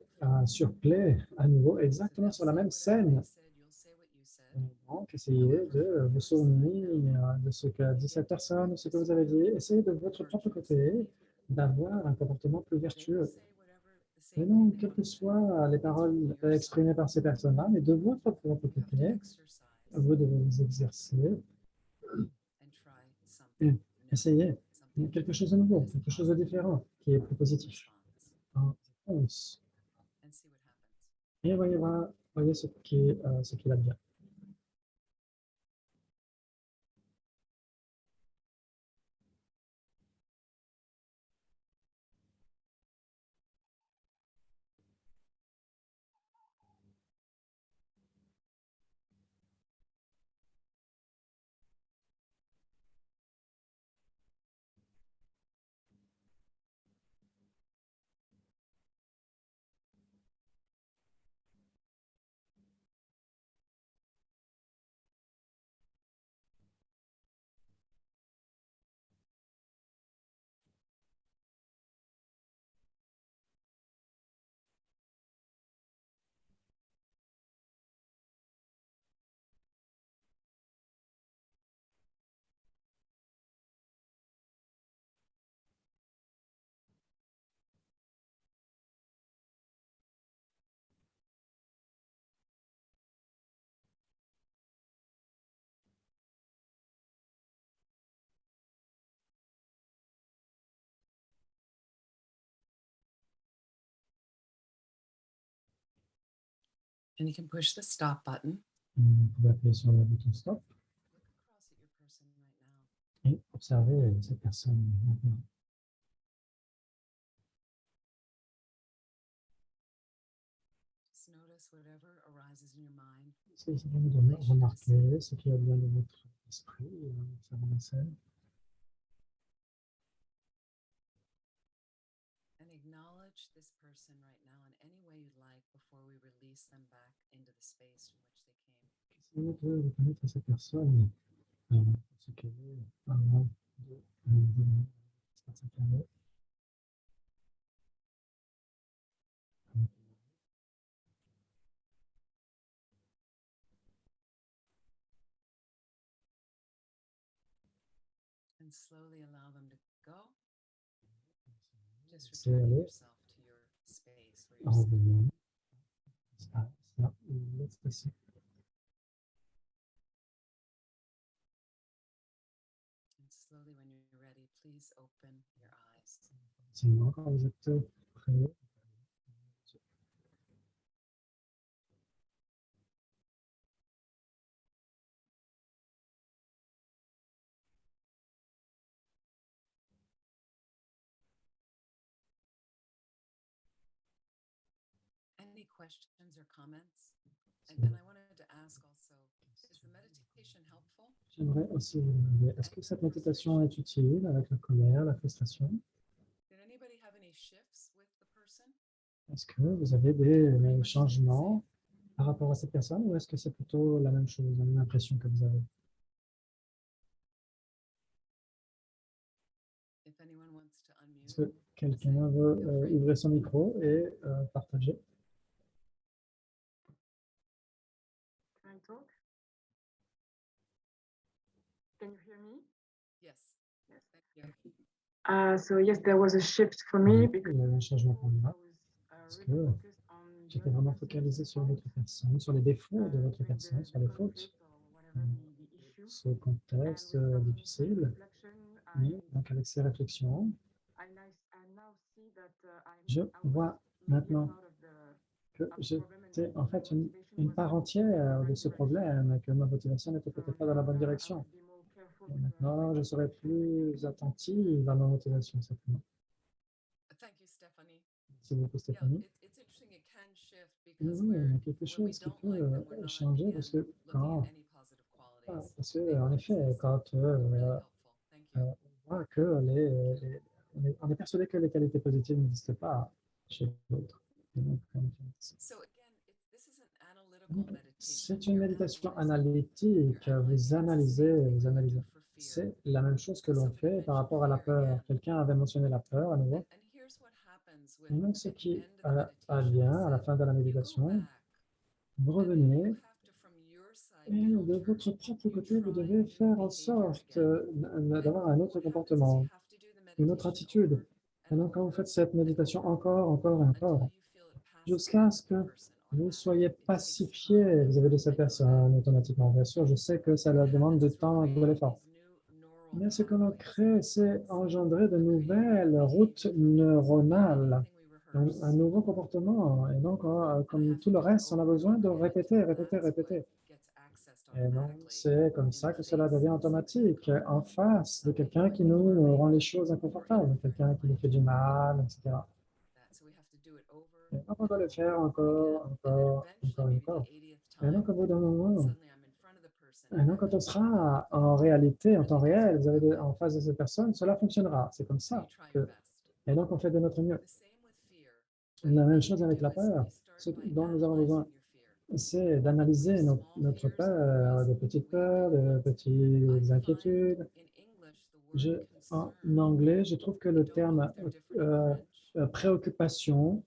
sur play à nouveau, exactement sur la même scène. Et donc, essayez de vous souvenir de ce qu'a dit cette personne, de ce que vous avez dit. Essayez de votre propre côté d'avoir un comportement plus vertueux. Et donc, quelles que soient les paroles exprimées par ces personnes-là, mais de votre propre côté, vous devez vous exercer et essayer quelque chose de nouveau, quelque chose de différent, qui est plus positif. En réponse. Et voyez ce qu'il a bien. And you can push the stop button. Vous pouvez appuyer sur le bouton stop et observer cette personne maintenant. Essayez simplement de remarquer ce qui advient de votre esprit en observant la scène. And acknowledge this person right now in any way you'd like before we release them back into the space from which they came. Essayez de reconnaître cette personne ce qu'elle est avant de revenir à sa carrière. And slowly allow them to go. Just Laissez returning aller, yourself to your space where you're sitting. revenir. Ça, laisse passer. And slowly, when you're ready, please open your eyes. Sinon, quand vous êtes prêt, Any questions or comments? And I wanted to ask also, is the meditation helpful? j'aimerais aussi vous demander, est-ce que cette méditation est utile avec la colère, la frustration? Did anybody have any shifts with the person? Est-ce que vous avez des changements par rapport à cette personne ou est-ce que c'est plutôt la même chose, la même impression que vous avez? If anyone wants to Est-ce que unmute, quelqu'un veut ouvrir son micro et partager? Can I talk? Can you hear me? yes. Yes. Thank you. So yes, there was a shift for me Oui, because il y a eu un changement pour I moi. was Parce really que focused on the j'étais other vraiment person's focalisé sur fault, votre personne, sur les défauts de votre during personne, the sur les fautes, conflict or whatever the issue. ce contexte And with some difficile. self-reflection, Et donc, avec ces réflexions, I now see that je vois maintenant que j'étais en fait une part entière de ce problème et que ma motivation n'était peut-être pas dans la bonne direction. Et maintenant, je serai plus attentive à ma motivation, certainement. Thank you, Stephanie. Merci beaucoup, Yeah, Stéphanie. it's interesting. It can shift Oui, because il y a we're quelque when we chose qui don't like them, peut we're not changer parce again que looking at any positive qualities. parce They que, en don't effet, exist. quand Really helpful. Thank you. on voit que on est persuadé que les qualités positives n'existent pas chez l'autre. Et donc, So again, this is an analytical donc, meditation. c'est une You're méditation analyzing. analytique. Vous analysez, vous analysez. For fear. C'est la même chose que l'on fait par rapport à la peur. Quelqu'un avait mentionné la peur à nouveau. And here's what happens with Et donc, ce at the qui end of the a meditation lien à la is fin de la that you go méditation, back vous and revenez you have to, from your side, et de votre propre côté, vous devez faire en sorte d'avoir un autre comportement, une autre attitude. Et donc, quand vous faites cette méditation encore, encore et encore, jusqu'à ce que vous soyez pacifié vis-à-vis de cette personne automatiquement. Bien sûr, je sais que ça leur demande du temps et de l'effort. Mais ce que l'on crée, c'est engendrer de nouvelles routes neuronales, un nouveau comportement. Et donc, comme tout le reste, on a besoin de répéter, répéter, répéter. Et donc, c'est comme ça que cela devient automatique en face de quelqu'un qui nous rend les choses inconfortables, quelqu'un qui nous fait du mal, etc. Et donc, on doit le faire encore, encore, encore et encore. Et donc, au bout d'un moment, et donc, quand on sera en réalité, en temps réel, vous avez en face de cette personne, cela fonctionnera. C'est comme ça. Et donc, on fait de notre mieux. La même chose avec la peur. Ce dont nous avons besoin, c'est d'analyser notre peur, de petites peurs, de petites inquiétudes. En anglais, je trouve que le terme préoccupation,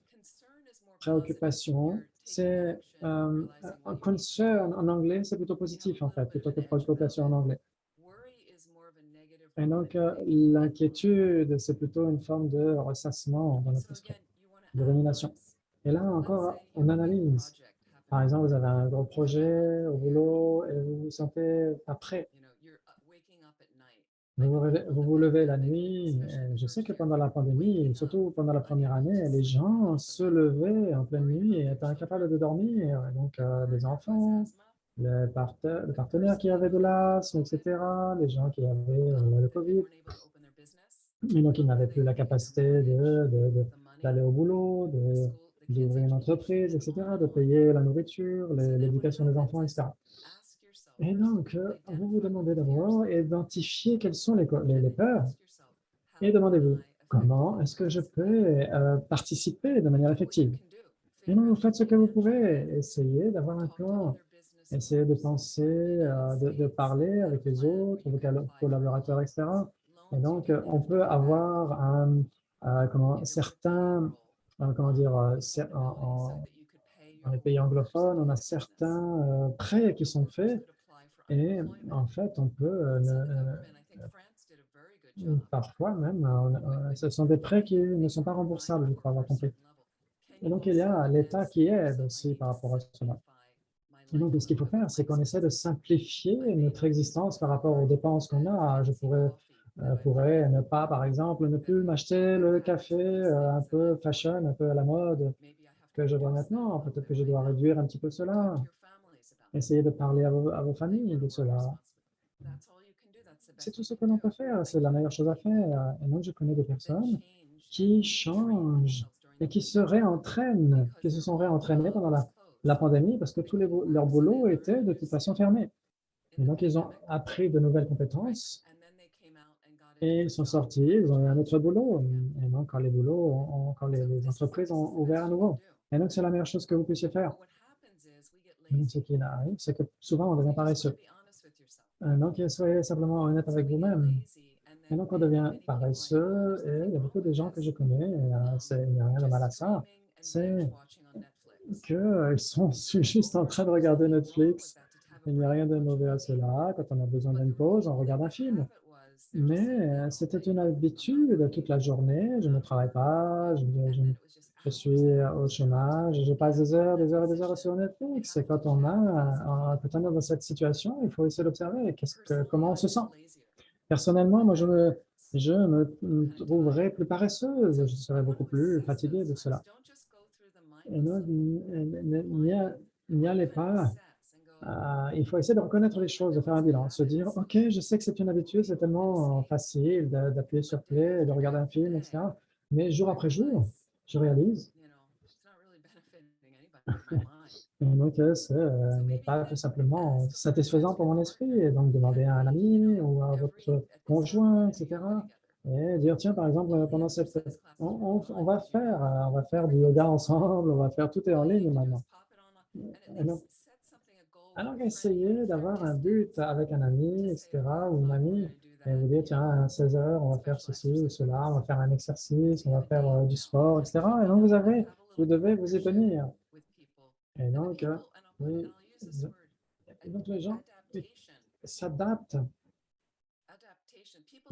c'est un concern en anglais, c'est plutôt positif en fait, plutôt que préoccupation en anglais. Et donc, l'inquiétude, c'est plutôt une forme de ressassement dans notre esprit, de rumination. Et là encore, on analyse. Par exemple, vous avez un gros projet au boulot et vous vous sentez pas prêt. Vous vous levez la nuit. Et je sais que pendant la pandémie, surtout pendant la première année, les gens se levaient en pleine nuit et étaient incapables de dormir. Et donc, les enfants, le partenaire qui avait de l'asthme, etc., les gens qui avaient le Covid. Et donc, ils n'avaient plus la capacité d'aller au boulot, d'ouvrir une entreprise, etc., de payer la nourriture, l'éducation des enfants, etc. Et donc, vous vous demandez d'abord, identifier quelles sont les peurs et demandez-vous, comment est-ce que je peux participer de manière effective? Et donc, vous faites ce que vous pouvez, essayez d'avoir un plan, essayez de penser, de parler avec les autres, vos collaborateurs, etc. Et donc, on peut avoir comment dire, dans les pays anglophones, on a certains prêts qui sont faits et en fait, on peut parfois même, ce sont des prêts qui ne sont pas remboursables, je crois avoir compris. Et donc, il y a l'État qui aide aussi par rapport à cela. Et donc, ce qu'il faut faire, c'est qu'on essaie de simplifier notre existence par rapport aux dépenses qu'on a. Je pourrais ne pas, par exemple, ne plus m'acheter le café un peu fashion, un peu à la mode que je vois maintenant. Peut-être que je dois réduire un petit peu cela. Essayez de parler à vos familles de cela. C'est tout ce que l'on peut faire. C'est la meilleure chose à faire. Et donc, je connais des personnes qui changent et qui se réentraînent, qui se sont réentraînées pendant la pandémie parce que tous leurs boulots étaient de toute façon fermés. Et donc, ils ont appris de nouvelles compétences et ils sont sortis, ils ont eu un autre boulot. Et donc, quand les entreprises ont ouvert à nouveau. Et donc, c'est la meilleure chose que vous puissiez faire. Et donc, ce qui arrive, c'est que souvent, on devient paresseux. Donc, soyez simplement honnête avec vous-même. Et donc, on devient paresseux et il y a beaucoup de gens que je connais, il n'y a rien de mal à ça, c'est qu'ils sont juste en train de regarder Netflix. Il n'y a rien de mauvais à cela. Quand on a besoin d'une pause, on regarde un film. Mais c'était une habitude toute la journée. Je ne travaille pas, je suis au chômage, je passe des heures, des heures et des heures sur Netflix. Et quand on est dans cette situation, il faut essayer d'observer comment on se sent. Personnellement, moi, je me je me trouverais plus paresseuse, je serais beaucoup plus fatiguée de cela. Et donc, n'y allez pas. Il faut essayer de reconnaître les choses, de faire un bilan, se dire, OK, je sais que c'est une habitude, c'est tellement facile d'appuyer sur play, de regarder un film, etc. Mais jour après jour, je réalise donc ce n'est pas tout simplement satisfaisant pour mon esprit. Et donc, demander à un ami ou à votre conjoint, etc. Et dire, tiens, par exemple, pendant cette... On va faire du yoga ensemble, on va faire tout est en ligne maintenant. Et donc, alors, essayez d'avoir un but avec un ami, etc., ou une amie, et vous dire, tiens, à 16 heures, on va faire ceci ou cela, on va faire un exercice, on va faire du sport, etc. Et donc, vous devez vous y tenir. Et donc, oui, et donc les gens s'adaptent.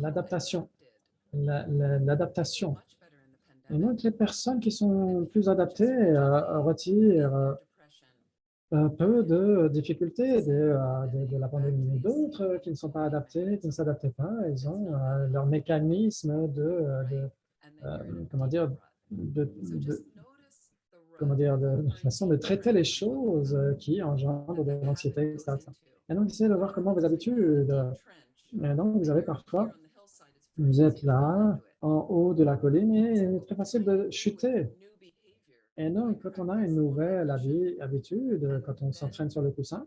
L'adaptation. L'adaptation. Et donc, les personnes qui sont plus adaptées retirent peu de difficultés de la pandémie. D'autres qui ne sont pas adaptés, qui ne s'adaptent pas, ils ont leur mécanisme comment dire, de façon de traiter les choses qui engendrent de l'anxiété, etc. Et donc, essayez de voir comment vos habitudes. Et donc, vous avez parfois, vous êtes là, en haut de la colline, et c'est très facile de chuter. Et donc, quand on a une nouvelle habitude, quand on s'entraîne sur le coussin,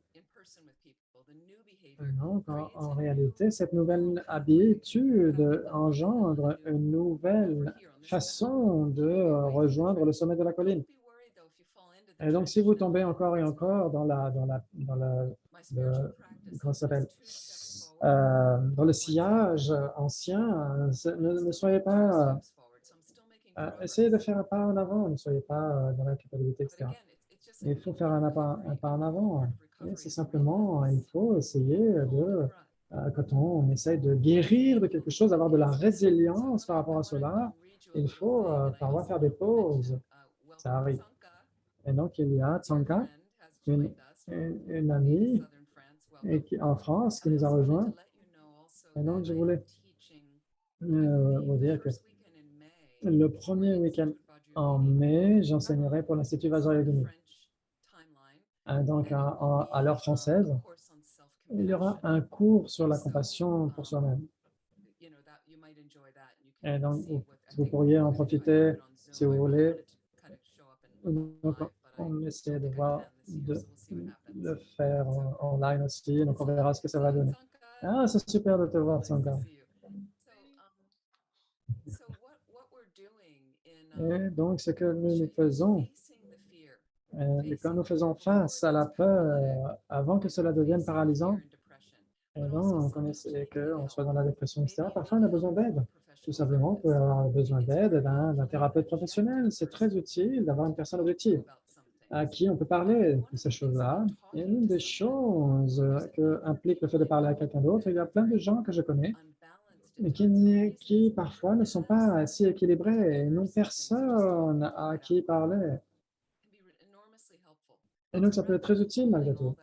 donc, en réalité, cette nouvelle habitude engendre une nouvelle façon de rejoindre le sommet de la colline. Et donc, si vous tombez encore et encore dans comment ça s'appelle, dans le sillage ancien, ne soyez pas, essayez de faire un pas en avant, ne soyez pas dans la culpabilité, etc. Il faut faire un pas en avant. C'est simplement, il faut essayer de, quand on essaye de guérir de quelque chose, avoir de la résilience par rapport à cela, il faut parfois faire des pauses. Ça arrive. Et donc, il y a Tsonga, une amie en France qui nous a rejoints. Et donc, je voulais vous dire que le premier week-end en mai, j'enseignerai pour l'Institut Vajrayogini. Donc, à l'heure française, il y aura un cours sur la compassion pour soi-même. Et donc, vous pourriez en profiter si vous voulez. Donc, on essaie de voir de le faire en ligne aussi. Donc, on verra ce que ça va donner. Ah, c'est super de te voir, Tsonga. Et donc, ce que nous faisons, quand nous faisons face à la peur, avant que cela devienne paralysant, et donc qu'on soit dans la dépression, etc., parfois on a besoin d'aide. Tout simplement, on peut avoir besoin d'aide d'un thérapeute professionnel. C'est très utile d'avoir une personne objective à qui on peut parler de ces choses-là. Et l'une des choses que implique le fait de parler à quelqu'un d'autre, il y a plein de gens que je connais mais qui parfois ne sont pas si équilibrés et n'ont personne à qui parler. Et donc, ça peut être très utile malgré tout.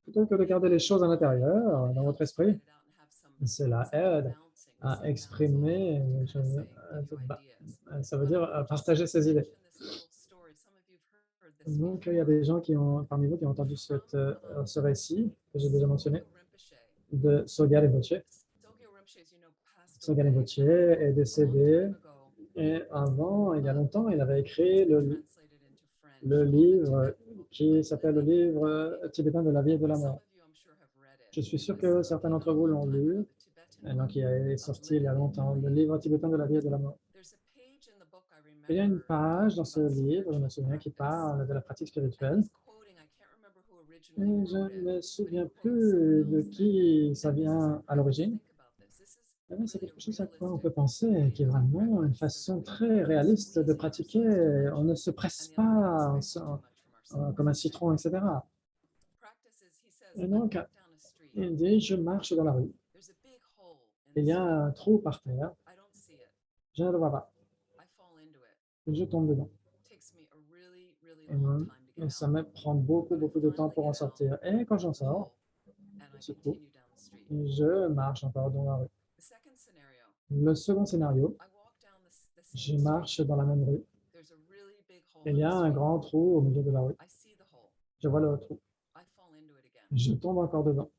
Plutôt que de garder les choses à l'intérieur, dans votre esprit, cela aide à exprimer, ça veut dire partager ses idées. Donc, il y a des gens parmi vous qui ont entendu ce récit que j'ai déjà mentionné de Sogyal Rinpoche. Sogyal Rinpoche est décédé et avant, il y a longtemps, il avait écrit le livre qui s'appelle le livre tibétain de la vie et de la mort. Je suis sûr que certains d'entre vous l'ont lu, donc il est sorti il y a longtemps, le livre tibétain de la vie et de la mort. Il y a une page dans ce livre, je me souviens, qui parle de la pratique spirituelle. Et je ne me souviens plus de qui ça vient à l'origine. C'est quelque chose à quoi on peut penser, qui est vraiment une façon très réaliste de pratiquer. On ne se presse pas comme un citron, etc. Et donc, il dit, je marche dans la rue. Il y a un trou par terre. Je ne le vois pas. Je tombe dedans. Et ça me prend beaucoup, beaucoup de temps pour en sortir. Et quand j'en sors, ce trou, je marche encore dans la rue. Le second scénario, je marche dans la même rue. Il y a un grand trou au milieu de la rue. Je vois le trou. Je tombe encore dedans.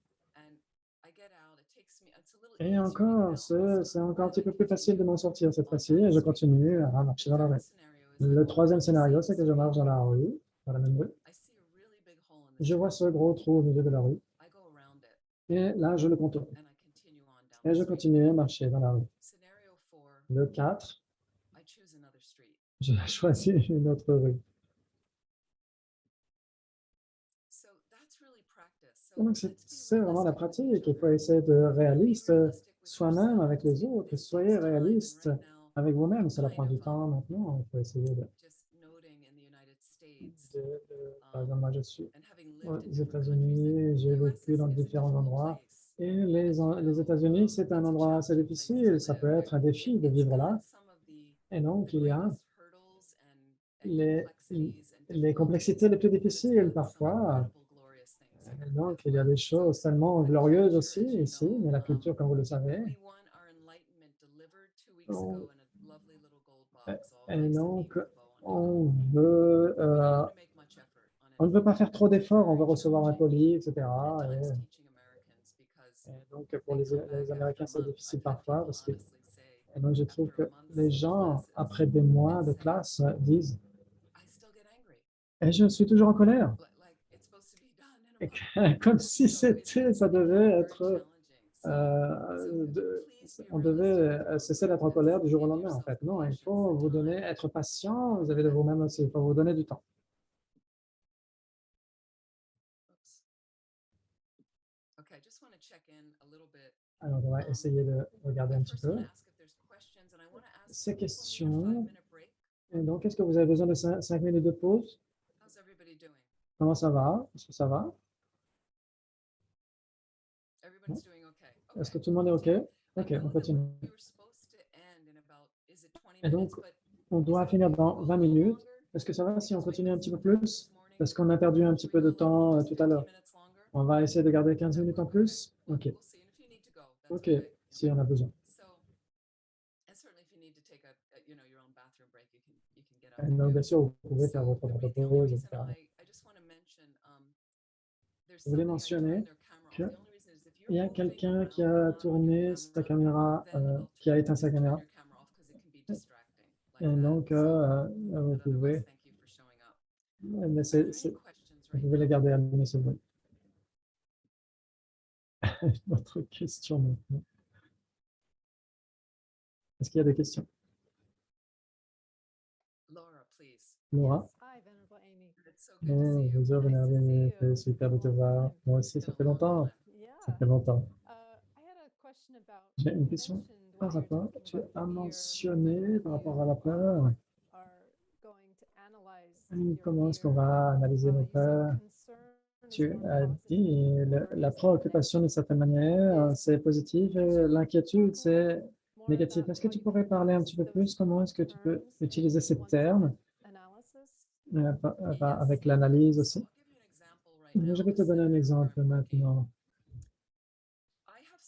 Et encore, c'est encore un petit peu plus facile de m'en sortir cette fois-ci et je continue à marcher dans la rue. Le troisième scénario, c'est que je marche dans la rue, dans la même rue. Je vois ce gros trou au milieu de la rue et là, je le contourne. Et je continue à marcher dans la rue. Le 4, je choisis une autre rue. Donc, c'est vraiment la pratique. Il faut essayer de réaliste soi-même avec les autres. Soyez réaliste avec vous-même. Cela prend du temps maintenant. Il faut essayer par exemple, moi, je suis aux États-Unis. J'ai vécu dans différents endroits. Et les États-Unis, c'est un endroit assez difficile. Ça peut être un défi de vivre là. Et donc, il y a les complexités les plus difficiles parfois. Donc, il y a des choses tellement glorieuses aussi ici, mais la culture, comme vous le savez. Et donc, on ne veut pas faire trop d'efforts, on veut recevoir un colis, etc. Et donc, pour les Américains, c'est difficile parfois parce que et donc, je trouve que les gens, après des mois de classe, disent « Et je suis toujours en colère ». Comme si ça devait être, on devait cesser d'être en colère du jour au lendemain, en fait. Non, il faut vous donner, être patient, vous avez de vous-même aussi, il faut vous donner du temps. Alors, on va essayer de regarder un petit peu ces questions. Et donc, est-ce que vous avez besoin de 5 minutes de pause? Comment ça va? Est-ce que ça va? Est-ce que tout le monde est OK? OK, on continue. Et donc, on doit finir dans 20 minutes. Est-ce que ça va si on continue un petit peu plus? Parce qu'on a perdu un petit peu de temps tout à l'heure. On va essayer de garder 15 minutes en plus? OK. OK, si on a besoin. Donc, bien sûr, vous pouvez faire votre propre pause, etc. Je voulais mentionner qu'il y a quelqu'un qui a tourné sa caméra, qui a éteint sa caméra. Et donc, vous pouvez, vous pouvez la garder allumée, c'est bon. Votre question maintenant. Est-ce qu'il y a des questions? Laura? Bonjour, Vénérabe, c'est super de te voir. Moi aussi, ça fait longtemps. Ça fait longtemps. J'ai une question par rapport, tu as mentionné par rapport à la peur. Comment est-ce qu'on va analyser nos peurs? Tu as dit la préoccupation d'une certaine manière, c'est positif et l'inquiétude, c'est négatif. Est-ce que tu pourrais parler un petit peu plus? Comment est-ce que tu peux utiliser ces termes avec l'analyse aussi? Je vais te donner un exemple maintenant.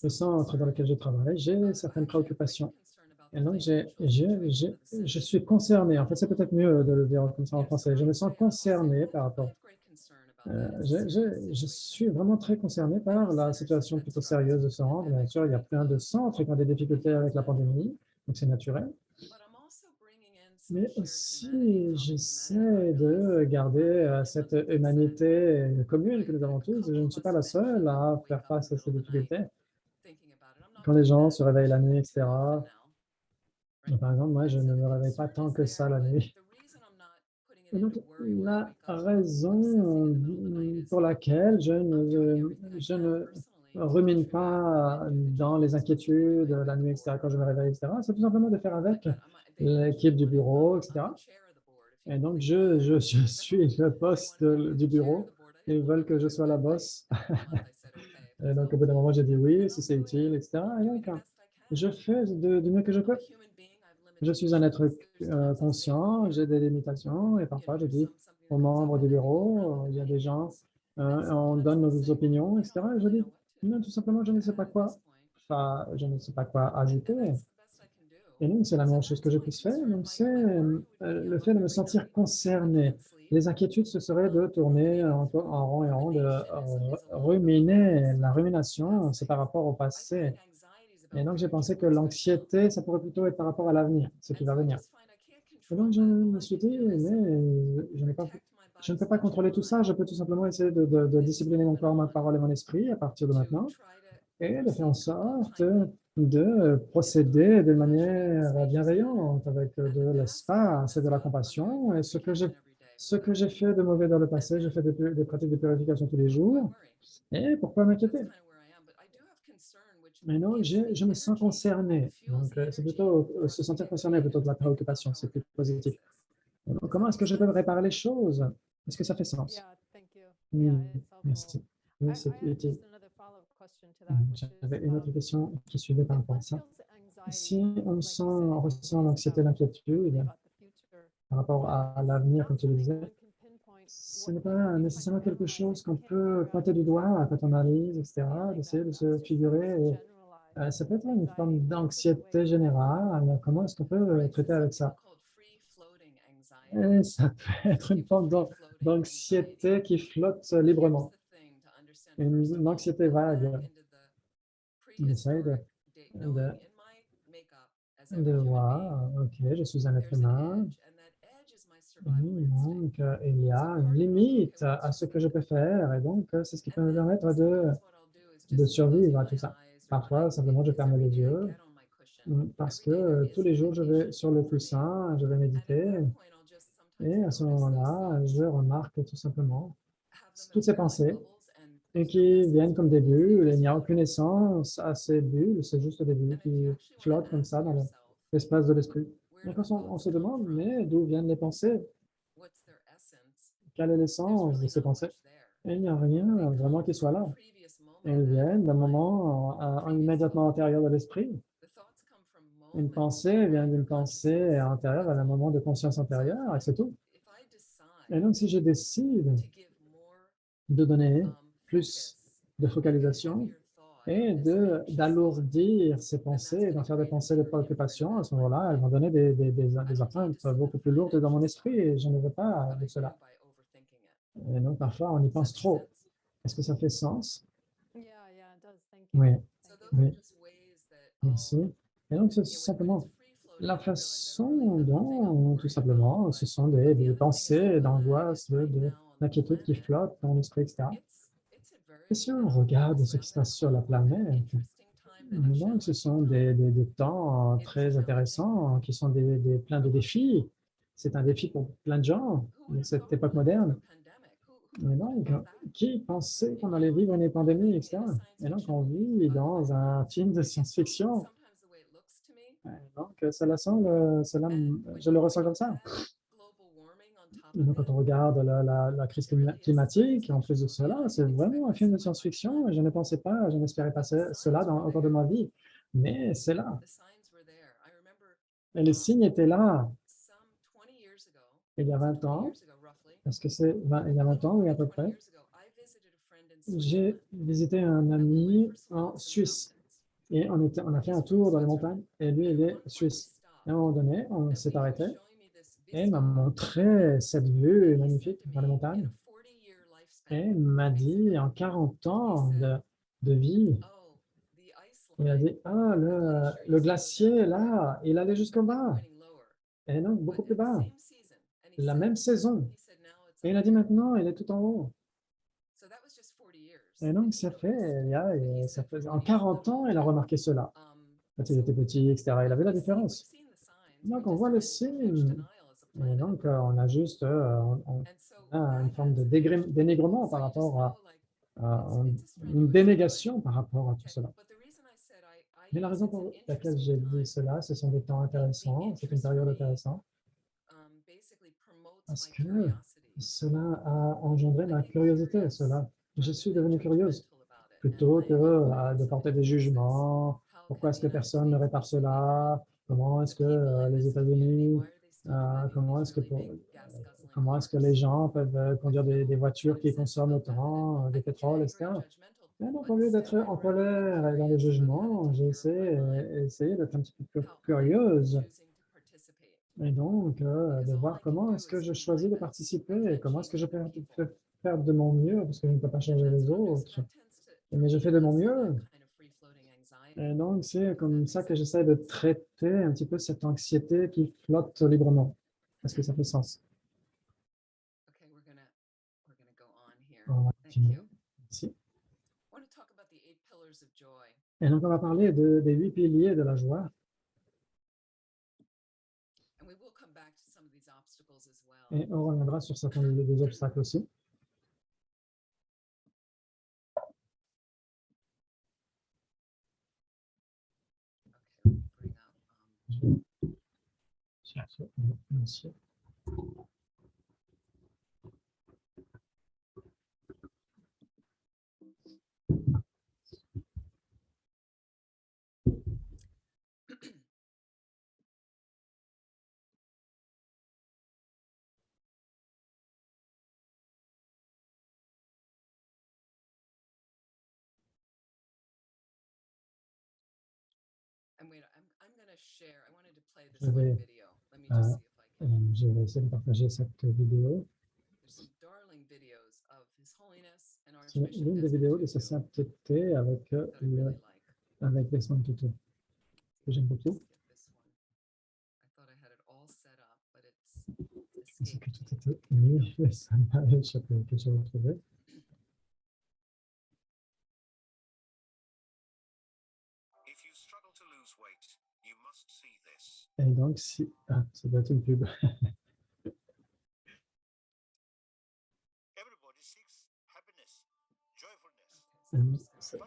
Le centre dans lequel je travaille, j'ai certaines préoccupations. Et donc, je suis concerné. En fait, c'est peut-être mieux de le dire comme ça en français. Je me sens concerné par rapport. Je suis vraiment très concerné par la situation plutôt sérieuse de ce centre. Bien sûr, il y a plein de centres qui ont des difficultés avec la pandémie, donc c'est naturel. Mais aussi, j'essaie de garder cette humanité commune que nous avons tous. Je ne suis pas la seule à faire face à ces difficultés. Quand les gens se réveillent la nuit, etc. Par exemple, moi, je ne me réveille pas tant que ça la nuit. Et donc, la raison pour laquelle je ne rumine pas dans les inquiétudes la nuit, etc., quand je me réveille, etc., c'est tout simplement de faire avec l'équipe du bureau, etc. Et donc, je suis le boss du bureau. Ils veulent que je sois la boss. Et donc, au bout d'un moment, j'ai dit oui, si c'est utile, etc. Et donc, je fais du mieux que je peux. Je suis un être conscient, j'ai des limitations et parfois je dis aux membres du bureau, il y a des gens, on donne nos opinions, etc. Et je dis, non, tout simplement, je ne sais pas quoi, enfin, je ne sais pas quoi ajouter. Et donc, c'est la meilleure chose que je puisse faire. Donc, c'est le fait de me sentir concerné. Les inquiétudes, ce serait de tourner en rond et en rond, de ruminer. La rumination, c'est par rapport au passé. Et donc, j'ai pensé que l'anxiété, ça pourrait plutôt être par rapport à l'avenir, ce qui va venir. Et donc, je me suis dit, mais je ne peux pas contrôler tout ça. Je peux tout simplement essayer de discipliner mon corps, ma parole et mon esprit à partir de maintenant et de faire en sorte de procéder de manière bienveillante avec de l'espace et de la compassion. Et ce que j'ai fait de mauvais dans le passé, j'ai fait des pratiques de purification tous les jours. Et pourquoi m'inquiéter? Mais non, je me sens concerné. Donc, c'est plutôt se sentir concerné plutôt que la préoccupation. C'est plus positif. Donc, comment est-ce que je peux réparer les choses? Est-ce que ça fait sens? Merci. Oui, c'est utile. J'avais une autre question qui suivait par rapport à ça. Si on ressent l'anxiété, l'inquiétude par rapport à l'avenir, comme tu le disais, ce n'est pas nécessairement quelque chose qu'on peut pointer du doigt quand on analyse, etc., d'essayer de se figurer. Ça peut être une forme d'anxiété générale. Comment est-ce qu'on peut traiter avec ça? Et ça peut être une forme d'anxiété qui flotte librement, une anxiété vague. On essaye de voir, OK, je suis un être humain. Donc, il y a une limite à ce que je peux faire. Et donc, c'est ce qui peut me permettre de survivre à tout ça. Parfois, simplement, je ferme les yeux parce que tous les jours, je vais sur le coussin, je vais méditer. Et à ce moment-là, je remarque tout simplement toutes ces pensées et qui viennent comme des bulles. Il n'y a aucune essence à ces bulles, c'est juste des bulles qui flottent comme ça dans l'espace de l'esprit. Et quand on se demande, mais d'où viennent les pensées? Quelle est l'essence de ces pensées? Et il n'y a rien vraiment qui soit là. Elles viennent d'un moment immédiatement antérieur de l'esprit. Une pensée vient d'une pensée antérieure à un moment de conscience antérieure, et c'est tout. Et donc, si je décide de donner plus de focalisation et d'alourdir ces pensées, d'en faire des pensées de préoccupation, à ce moment-là, elles vont donner des atteintes beaucoup plus lourdes dans mon esprit et je ne veux pas de cela. Et donc, parfois, on y pense trop. Est-ce que ça fait sens? Oui, oui, merci. Et donc, c'est simplement la façon dont, tout simplement, ce sont des pensées d'angoisse, d'inquiétude qui flottent dans l'esprit, etc. Et si on regarde ce qui se passe sur la planète, donc ce sont des temps très intéressants qui sont plein de défis. C'est un défi pour plein de gens de cette époque moderne. Et donc, qui pensait qu'on allait vivre une pandémie, etc. Et donc, on vit dans un film de science-fiction. Donc, je le ressens comme ça. Et donc, quand on regarde la crise climatique, en plus de cela, c'est vraiment un film de science-fiction. Je ne pensais pas, je n'espérais pas cela au cours de ma vie. Mais c'est là. Et les signes étaient là. Il y a 20 ans, est-ce que c'est il y a 20 ans, oui, à peu près, j'ai visité un ami en Suisse. Et on a fait un tour dans les montagnes, et lui, il est suisse. Et à un moment donné, on s'est arrêté, et il m'a montré cette vue magnifique dans les montagnes, et il m'a dit, en 40 ans de vie, il a dit, ah, le glacier, là, il allait jusqu'en bas, et donc beaucoup plus bas, la même saison. Et il a dit, maintenant, il est tout en haut. Et donc, en 40 ans, il a remarqué cela. Quand il était petit, etc., il avait la différence. Donc, on voit le signe. Et donc, on a juste on a une forme de dénigrement par rapport à une dénégation par rapport à tout cela. Mais la raison pour laquelle j'ai dit cela, ce sont des temps intéressants, c'est une période intéressante, parce que cela a engendré ma curiosité, je suis devenue curieuse, plutôt que de porter des jugements. Pourquoi est-ce que personne ne répare cela? Comment est-ce que les États-Unis, comment est-ce que les gens peuvent conduire des voitures qui consomment autant de pétrole, etc. Et donc, au lieu d'être en colère et dans le jugement, j'ai essayé d'être un petit peu plus curieuse. Et donc, de voir comment est-ce que je choisis de participer et comment est-ce que je peux faire de mon mieux, parce que je ne peux pas changer les autres, mais je fais de mon mieux. Et donc, c'est comme ça que j'essaie de traiter un petit peu cette anxiété qui flotte librement. Est-ce que ça fait sens? On va continuer. Merci. Et donc, on va parler des 8 piliers de la joie. Et on reviendra sur certains des obstacles aussi. Merci. Je vais essayer de partager cette vidéo. C'est l'une des vidéos de sa sainteté avec Desmond Tutu, que j'aime beaucoup. Je pensais que tout était mis, mais ça m'a échappé, que j'ai retrouvé. Et donc, si... Ah, ça doit être une pub.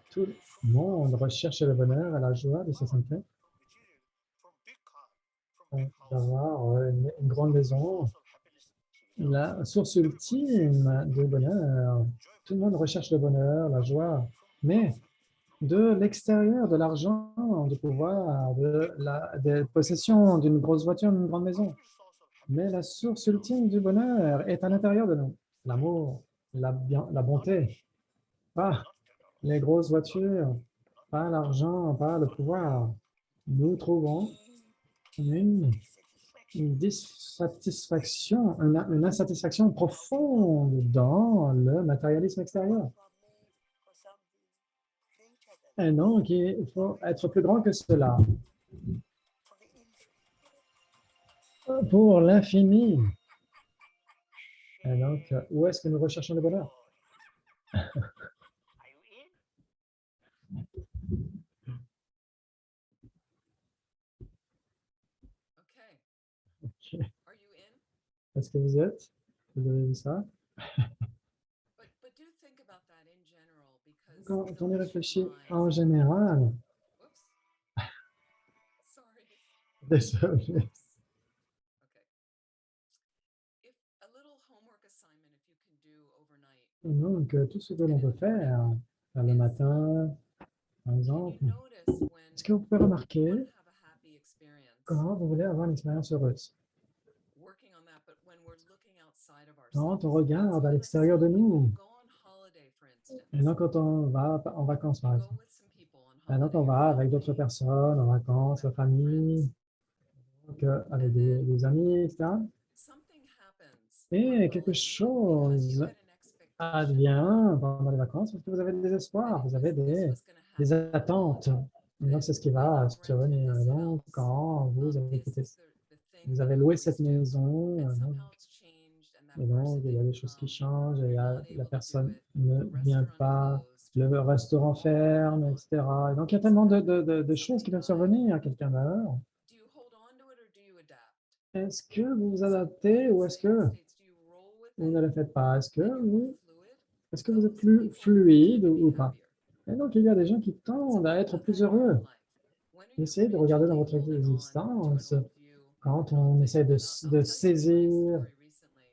Tout le monde recherche le bonheur et la joie de sa santé. D'avoir une grande maison, la source ultime du bonheur. Tout le monde recherche le bonheur, la joie, mais de l'extérieur, de l'argent, du pouvoir, des possessions, d'une grosse voiture, d'une grande maison. Mais la source ultime du bonheur est à l'intérieur de nous. L'amour, la bonté, pas les grosses voitures, pas l'argent, pas le pouvoir. Nous trouvons une dissatisfaction, une insatisfaction profonde dans le matérialisme extérieur. Et donc, il faut être plus grand que cela. Pour l'infini. Et donc, où est-ce que nous recherchons le bonheur? Okay. Est-ce que vous êtes? Vous avez vu ça? Quand on y réfléchit en général, désolé. Donc, tout ce que l'on peut faire le matin, par exemple, est-ce que vous pouvez remarquer quand vous voulez avoir une expérience heureuse? Quand on regarde à l'extérieur de nous, et donc quand on va en vacances, par exemple, et donc on va avec d'autres personnes en vacances, la famille, donc, avec des amis, etc. Et quelque chose advient pendant les vacances parce que vous avez des espoirs, vous avez des attentes. Et donc, c'est ce qui va survenir. Donc, quand vous avez loué cette maison, et donc, il y a des choses qui changent, et la personne ne vient pas, le restaurant ferme, etc. Et donc, il y a tellement de choses qui peuvent survenir. Quelqu'un meurt. Est-ce que vous vous adaptez ou est-ce que vous ne le faites pas? Est-ce que vous êtes plus fluide ou pas? Et donc, il y a des gens qui tendent à être plus heureux. Essayez de regarder dans votre existence, quand on essaie de saisir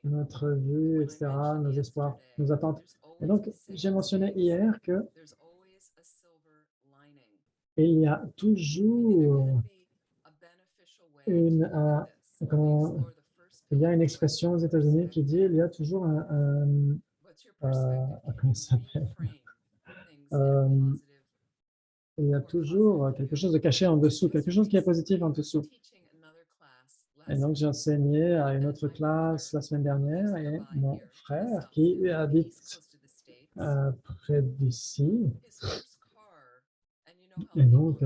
notre vue, etc., nos espoirs, nos attentes. Et donc, j'ai mentionné hier que il y a toujours il y a une expression aux États-Unis qui dit il y a toujours comment ça s'appelle? il y a toujours quelque chose de caché en dessous, quelque chose qui est positif en dessous. Et donc, j'ai enseigné à une autre classe la semaine dernière et mon frère qui habite près d'ici, et donc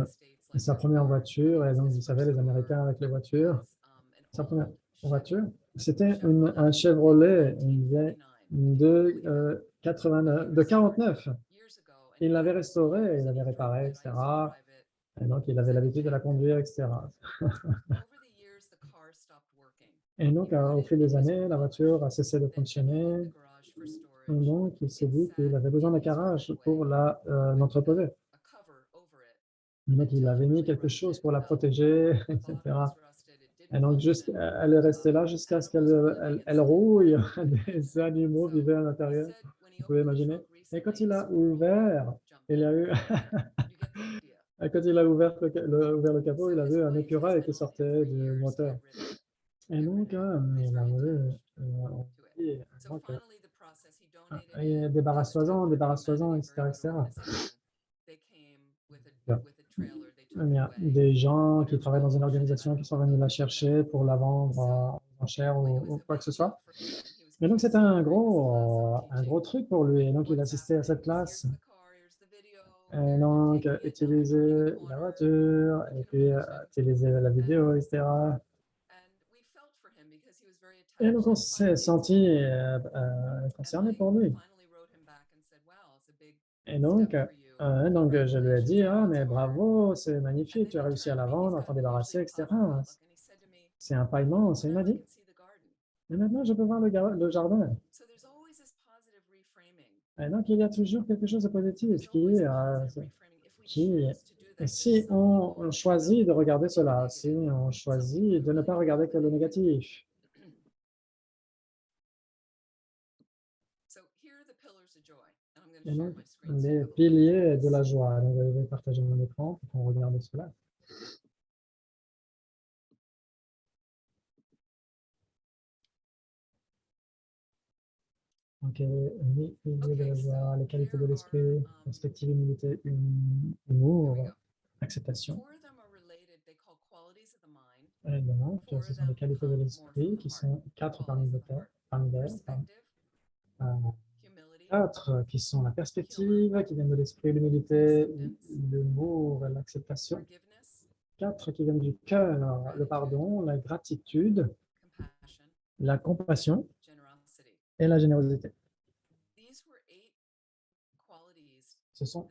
sa première voiture, et donc vous savez, les Américains avec les voitures, sa première voiture, c'était un Chevrolet de 49. Il l'avait restauré, il l'avait réparé, etc. Et donc, il avait l'habitude de la conduire, etc. Et donc, au fil des années, la voiture a cessé de fonctionner. Et donc, il s'est dit qu'il avait besoin d'un garage pour l'entreposer. Donc, il avait mis quelque chose pour la protéger, etc. Et donc, elle est restée là jusqu'à ce qu'elle rouille. Des animaux vivaient à l'intérieur. Vous pouvez imaginer. Et quand il a ouvert, il a eu... Quand il a ouvert le capot, il a vu un écureuil qui sortait du moteur. Et donc, il a voulu débarrasse-toi-en, etc., etc. Il y a des gens qui travaillent dans une organisation qui sont venus la chercher pour la vendre en cher ou quoi que ce soit. Et donc, c'était un gros truc pour lui. Et donc, il assistait à cette classe. Et donc, utiliser la voiture et puis utiliser la vidéo, etc. Et donc, on s'est senti concerné pour lui. Et donc, je lui ai dit, ah, mais bravo, c'est magnifique, tu as réussi à la vendre, à t'en débarrasser, etc. C'est un pas immense. Et il m'a dit, et maintenant, je peux voir le jardin. Et donc, il y a toujours quelque chose de positif si on choisit de regarder cela, si on choisit de ne pas regarder que le négatif. Et donc, les piliers de la joie. Donc, je vais partager mon écran pour qu'on regarde cela. Donc, les piliers de la joie, les qualités de l'esprit, perspective, humilité, humour, acceptation. Et donc, ce sont les qualités de l'esprit qui sont 4 parmi elles. 4 qui sont la perspective, qui viennent de l'esprit, l'humilité, l'humour, l'acceptation. 4 qui viennent du cœur, le pardon, la gratitude, la compassion et la générosité. Ce sont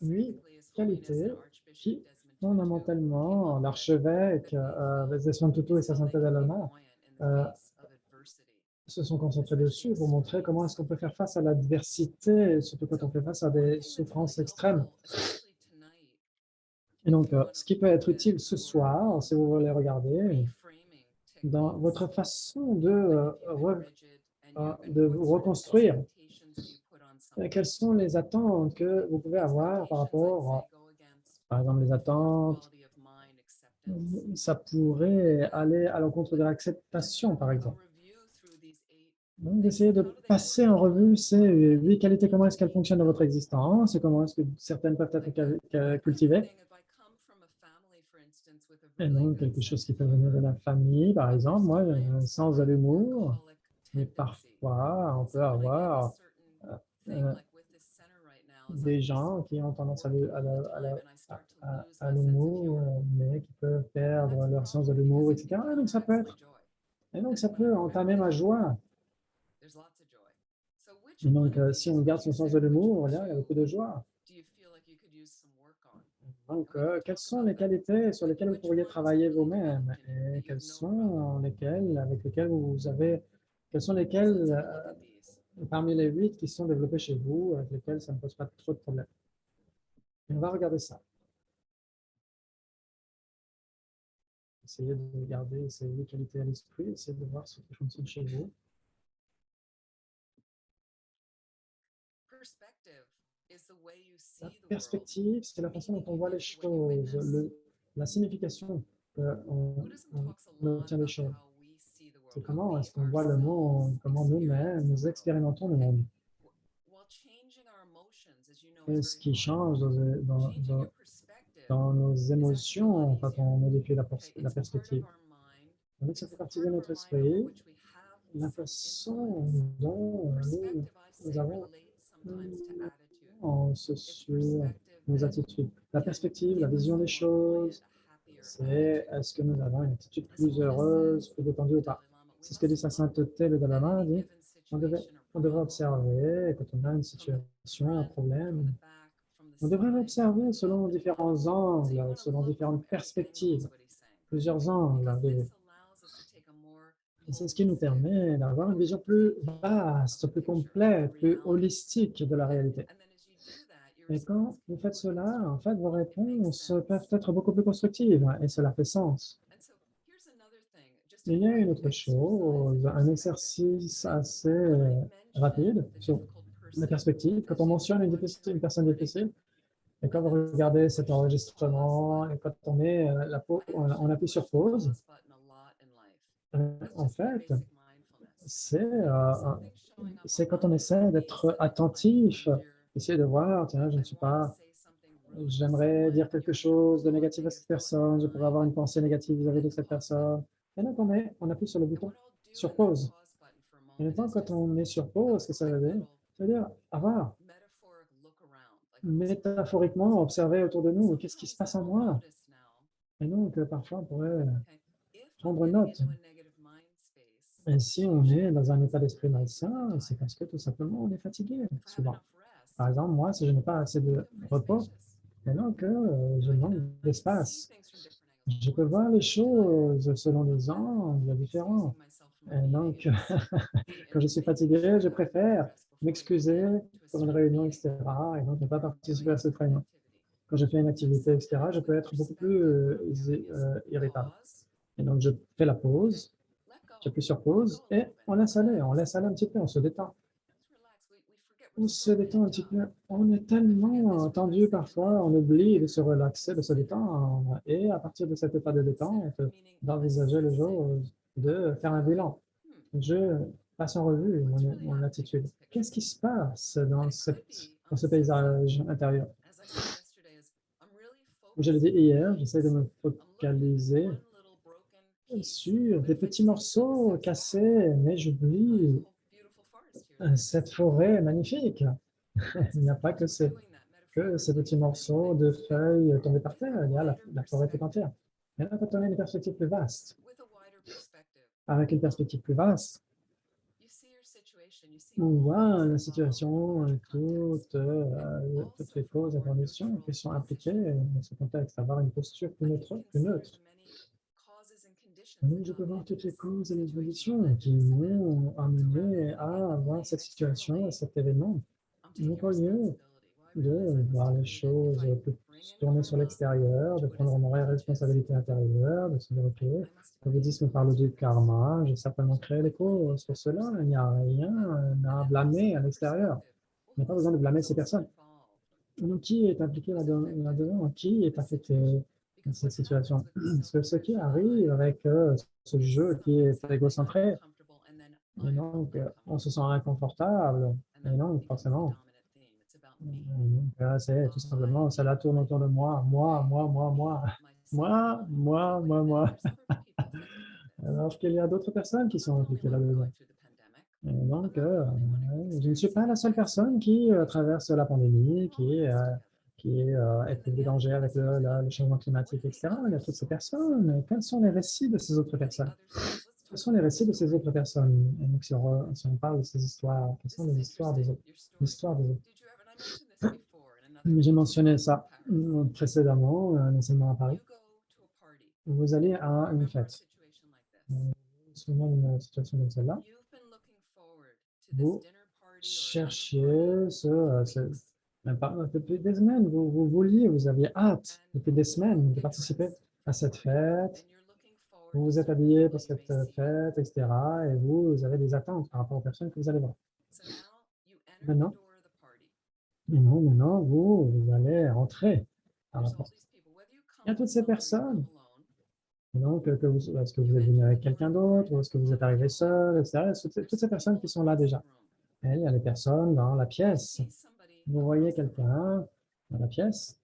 8 qualités qui, fondamentalement, l'archevêque Desmond Tutu et sa synthèse Dalai se sont concentrés dessus pour montrer comment est-ce qu'on peut faire face à l'adversité, surtout quand on fait face à des souffrances extrêmes. Et donc, ce qui peut être utile ce soir, si vous voulez regarder, dans votre façon de reconstruire, quelles sont les attentes que vous pouvez avoir par rapport, par exemple, les attentes, ça pourrait aller à l'encontre de l'acceptation, par exemple. Donc, d'essayer de passer en revue ces 8 qualités, comment est-ce qu'elles fonctionnent dans votre existence et comment est-ce que certaines peuvent être cultivées. Et donc, quelque chose qui peut venir de la famille, par exemple. Moi, j'ai un sens de l'humour, mais parfois, on peut avoir des gens qui ont tendance à l'humour, mais qui peuvent perdre leur sens de l'humour, etc. Et donc, ça peut entamer ma joie. Et donc, si on garde son sens de l'humour, il y a beaucoup de joie. Donc, quelles sont les qualités sur lesquelles vous pourriez travailler vous-même et quelles sont lesquelles, avec lesquelles quelles sont lesquelles parmi les 8 qui sont développées chez vous, avec lesquelles ça ne pose pas trop de problèmes. Et on va regarder ça. Essayez de garder ces 8 qualités à l'esprit, essayez de voir ce qui fonctionne chez vous. La perspective, c'est la façon dont on voit les choses, la signification qu'on obtient des choses. C'est comment est-ce qu'on voit le monde, comment nous-mêmes nous expérimentons le monde. ce qui change dans nos émotions quand on modifie la perspective. Donc, ça fait partie de notre esprit, la façon dont nous avons sur nos attitudes. La perspective, la vision des choses, c'est est-ce que nous avons une attitude plus heureuse, plus détendue ou pas. C'est ce que dit sa sainteté, le Dalai Lama dit. On devrait observer quand on a une situation, un problème. On devrait l'observer selon différents angles, selon différentes perspectives, plusieurs angles de vue. C'est ce qui nous permet d'avoir une vision plus vaste, plus complète, plus holistique de la réalité. Et quand vous faites cela, en fait, vos réponses peuvent être beaucoup plus constructives et cela fait sens. Il y a une autre chose, un exercice assez rapide sur la perspective. Quand on mentionne une personne difficile, et quand vous regardez cet enregistrement, et quand on met on appuie sur pause, en fait, c'est quand on essaie d'être attentif, essayer de voir, tiens, j'aimerais dire quelque chose de négatif à cette personne, je pourrais avoir une pensée négative vis-à-vis de cette personne. Et donc, on appuie sur le bouton sur pause. Et maintenant, quand on est sur pause, ce que ça veut dire? Ça veut dire avoir, métaphoriquement, observer autour de nous, qu'est-ce qui se passe en moi? Et donc, parfois, on pourrait prendre note. Et si on est dans un état d'esprit malsain, c'est parce que tout simplement, on est fatigué, souvent. Par exemple, moi, si je n'ai pas assez de repos, et donc je manque d'espace. Je peux voir les choses selon des angles différents. Et donc, quand je suis fatigué, je préfère m'excuser pour une réunion, etc. Et donc ne pas participer à cette réunion. Quand je fais une activité, etc., je peux être beaucoup plus irritable. Et donc, je fais la pause, j'appuie sur pause et on laisse aller un petit peu, on se détend. On se détend un petit peu. On est tellement tendu parfois, on oublie de se relaxer, de se détendre. Et à partir de cet état de détente, d'envisager les choses, de faire un bilan. Je passe en revue mon attitude. Qu'est-ce qui se passe dans ce paysage intérieur? Je l'ai dit hier, j'essaie de me focaliser sur des petits morceaux cassés, mais j'oublie cette forêt magnifique. Il n'y a pas que ces petits morceaux de feuilles tombés par terre, il y a la forêt tout entière. Et là, quand on a une perspective plus vaste, avec une perspective plus vaste, on voit la situation, toutes les causes et conditions qui sont impliquées dans ce contexte, avoir une posture plus neutre. Donc, je peux voir toutes les causes et les conditions qui m'ont amené à avoir cette situation, cet événement. Donc, au lieu de voir les choses plus tourner sur l'extérieur, de prendre une vraie responsabilité intérieure, de se dire, OK, le bouddhisme parle du karma, j'ai certainement créé les causes pour cela, il n'y a rien à blâmer à l'extérieur. Il n'y a pas besoin de blâmer ces personnes. Donc, qui est impliqué là-dedans? Qui est affecté dans cette situation? Parce que ce qui arrive avec ce jeu qui est égocentré, et donc on se sent inconfortable, et donc forcément, c'est tout simplement, ça la tourne autour de moi, alors qu'il y a d'autres personnes qui sont impliquées là-dedans. Et donc, je ne suis pas la seule personne qui traverse la pandémie, qui éprouve des dangers avec le changement climatique, etc. Il y a toutes ces personnes. Quels sont les récits de ces autres personnes? Quels sont les récits de ces autres personnes? Et donc, si on parle de ces histoires, quelles sont les histoires des autres? L'histoire des autres. J'ai mentionné ça précédemment, un enseignement à Paris. Vous allez à une fête. Souvent une situation comme celle-là. Vous cherchiez depuis des semaines, vous vouliez, vous aviez hâte depuis des semaines de participer à cette fête. Vous vous êtes habillé pour cette fête, etc. Et vous avez des attentes par rapport aux personnes que vous allez voir. Maintenant, vous allez rentrer par la porte. Il y a toutes ces personnes. Donc, est-ce que vous êtes venu avec quelqu'un d'autre, ou est-ce que vous êtes arrivé seul, etc. Toutes ces personnes qui sont là déjà. Et il y a les personnes dans la pièce. Vous voyez quelqu'un dans la pièce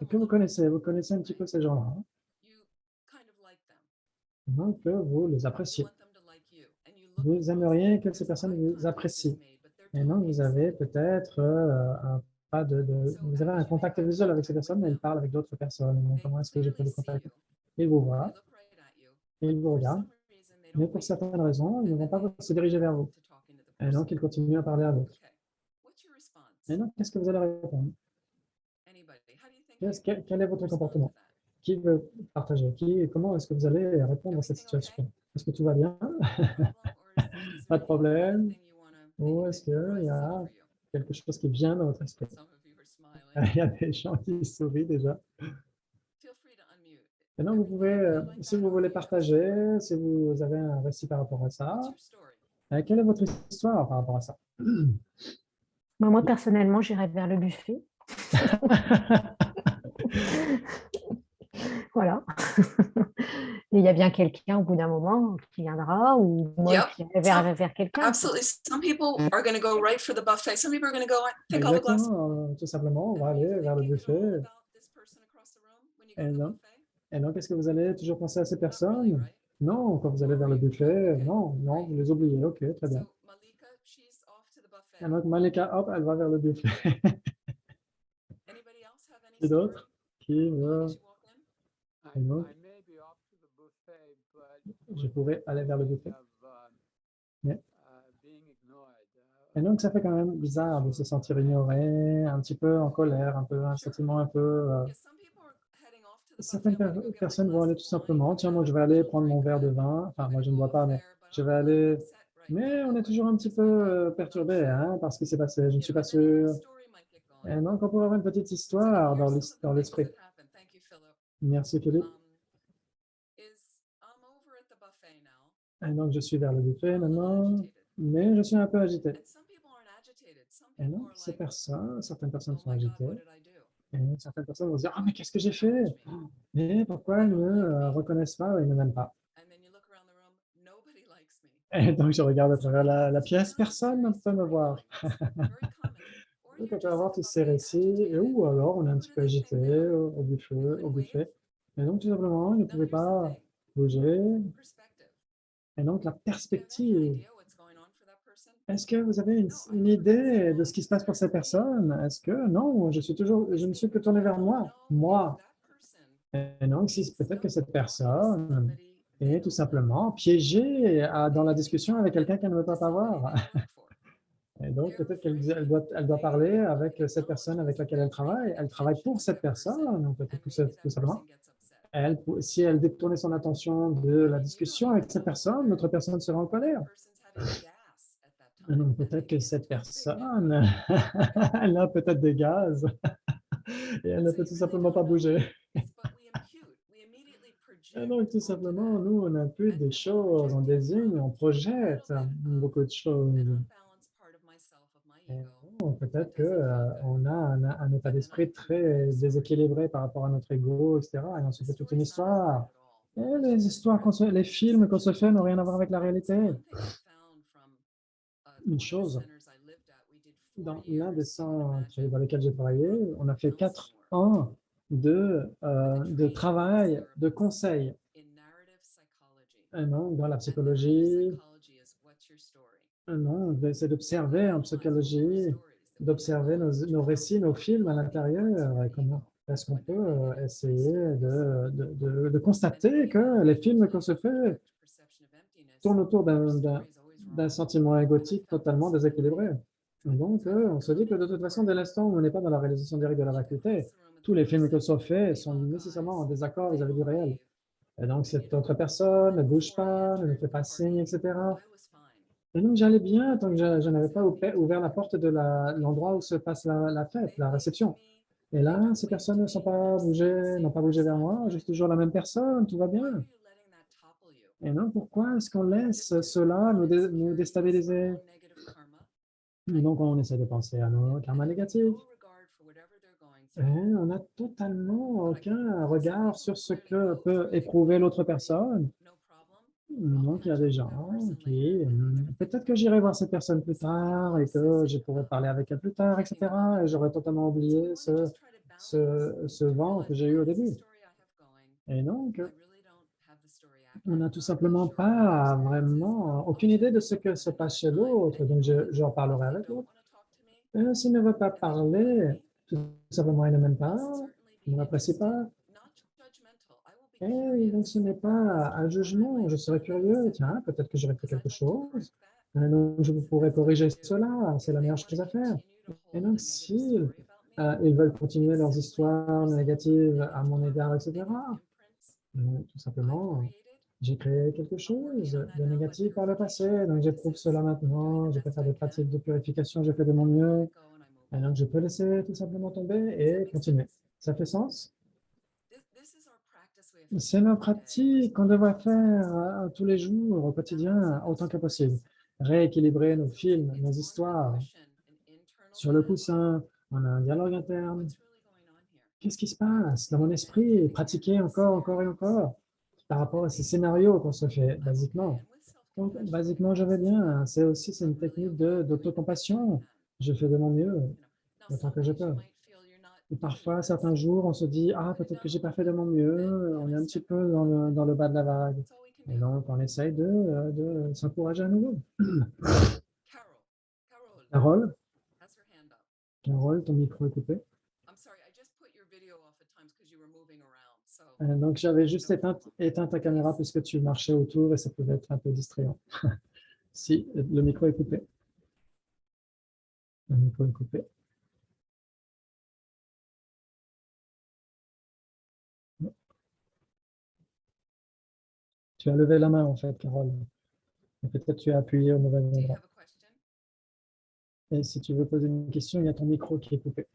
et que vous connaissez un petit peu ces gens-là, donc que vous les appréciez. Vous aimeriez que ces personnes vous apprécient. Et donc, vous avez peut-être vous avez un contact visuel avec ces personnes, mais elles parlent avec d'autres personnes. Donc, comment est-ce que je peux les contacter? Ils vous voient, ils vous regardent, mais pour certaines raisons, ils ne vont pas se diriger vers vous. Et donc, ils continuent à parler à l'autre. Et donc, qu'est-ce que vous allez répondre? Quel est votre comportement? Qui veut partager? Comment est-ce que vous allez répondre à cette situation? Est-ce que tout va bien? Pas de problème? Ou est-ce qu'il y a quelque chose qui vient dans votre esprit? Il y a des gens qui sourient déjà. Et donc, vous pouvez, si vous voulez partager, si vous avez un récit par rapport à ça, quelle est votre histoire par rapport à ça? Moi, personnellement, j'irai vers le buffet. Voilà. Et il y a bien quelqu'un au bout d'un moment qui viendra, ou moi qui irai vers quelqu'un. Absolutely. Some people are going to go right for the buffet. Some people are going to go, take all the glass. Exactement, tout simplement, on va aller vers le buffet. Et donc, est-ce que vous allez toujours penser à ces personnes? Non, quand vous allez vers le buffet, non, vous les oubliez. OK, très bien. Et donc, Malika, hop, elle va vers le buffet. Et d'autres qui veut? Et donc, je pourrais aller vers le buffet. Et donc, ça fait quand même bizarre de se sentir ignoré, un petit peu en colère, un sentiment un peu... Certaines personnes vont aller tout simplement, tiens, moi, je vais aller prendre mon verre de vin. Enfin, moi, je ne bois pas, mais je vais aller... Mais on est toujours un petit peu perturbé par ce qui s'est passé. Je ne suis pas sûr. Et donc, on pourrait avoir une petite histoire dans l'esprit. Merci, Philippe. Et donc, je suis vers le buffet maintenant, mais je suis un peu agité. Et donc, certaines personnes sont agitées. Et certaines personnes vont se dire, ah, mais qu'est-ce que j'ai fait? Et pourquoi ils ne me reconnaissent pas ou ils ne m'aiment pas? Et donc, je regarde à travers la pièce, personne ne peut me voir. Donc, on peut avoir tous ces récits, ou alors on est un petit peu agité au buffet. Et donc, tout simplement, il ne pouvait pas bouger. Et donc, la perspective. Est-ce que vous avez une idée de ce qui se passe pour cette personne? Est-ce que non, je ne suis que tourné vers moi. Et donc, peut-être que cette personne est tout simplement piégée dans la discussion avec quelqu'un qu'elle ne veut pas avoir. Et donc, peut-être qu'elle doit parler avec cette personne avec laquelle elle travaille. Elle travaille pour cette personne, donc peut-être tout simplement. Si elle détournait son attention de la discussion avec cette personne, l'autre personne serait en colère. Donc, peut-être que cette personne, elle a peut-être des gaz et elle ne peut tout simplement pas bouger. Et donc, tout simplement, nous, on impute des choses, on désigne, on projette beaucoup de choses. Peut-être qu'on a un état d'esprit très déséquilibré par rapport à notre ego, etc. Et on se fait toute une histoire. Et les films qu'on se fait n'ont rien à voir avec la réalité. Une chose, dans l'un des centres dans lesquels j'ai travaillé, on a fait 4 ans de travail, de conseil. Non, dans la psychologie, non, c'est d'observer en psychologie, d'observer nos récits, nos films à l'intérieur. Comment est-ce qu'on peut essayer de constater que les films qu'on se fait tournent autour d'un sentiment égotique totalement déséquilibré. Et donc, on se dit que de toute façon, dès l'instant où on n'est pas dans la réalisation directe de la vacuité, tous les films que sont faits sont nécessairement en désaccord vis-à-vis du réel. Et donc, cette autre personne ne bouge pas, ne fait pas signe, etc. Et donc, j'allais bien tant que je n'avais pas ouvert la porte de l'endroit où se passe la fête, la réception. Et là, ces personnes n'ont pas bougé vers moi. Je suis toujours la même personne, tout va bien. Et non, pourquoi est-ce qu'on laisse cela nous déstabiliser? Et donc, on essaie de penser à nos karmas négatifs. Et on n'a totalement aucun regard sur ce que peut éprouver l'autre personne. Donc, il y a des gens qui, peut-être que j'irai voir cette personne plus tard et que je pourrai parler avec elle plus tard, etc. Et j'aurais totalement oublié ce vent que j'ai eu au début. Et donc, on n'a tout simplement pas vraiment aucune idée de ce que se passe chez l'autre. Donc, j'en parlerai avec l'autre. S'il ne veut pas parler, tout simplement, il ne m'aime pas, il ne m'apprécie pas. Et donc, ce n'est pas un jugement. Je serais curieux. Tiens, peut-être que j'aurais fait quelque chose. Donc, je pourrais corriger cela. C'est la meilleure chose à faire. Et donc, si ils veulent continuer leurs histoires négatives à mon égard, etc., tout simplement, j'ai créé quelque chose de négatif par le passé. Donc, j'éprouve cela maintenant. Je peux faire des pratiques de purification. Je fais de mon mieux. Et donc, je peux laisser tout simplement tomber et continuer. Ça fait sens? C'est la pratique qu'on devrait faire tous les jours, au quotidien, autant que possible. Rééquilibrer nos films, nos histoires. Sur le coussin, on a un dialogue interne. Qu'est-ce qui se passe dans mon esprit? Pratiquer encore, encore et encore par rapport à ces scénarios qu'on se fait, basiquement. Donc, basiquement, je vais bien. C'est une technique d'autocompassion. Je fais de mon mieux, autant que je peux. Et parfois, certains jours, on se dit, ah, peut-être que j'ai pas fait de mon mieux, on est un petit peu dans le bas de la vague. Et donc, on essaye de s'encourager à nouveau. Carole, Carole, ton micro est coupé. Donc, j'avais juste éteint ta caméra puisque tu marchais autour et ça pouvait être un peu distrayant. Si, le micro est coupé. Le micro est coupé. Tu as levé la main, en fait, Carole. Peut-être tu as appuyé au mauvais endroit. Et si tu veux poser une question, il y a ton micro qui est coupé.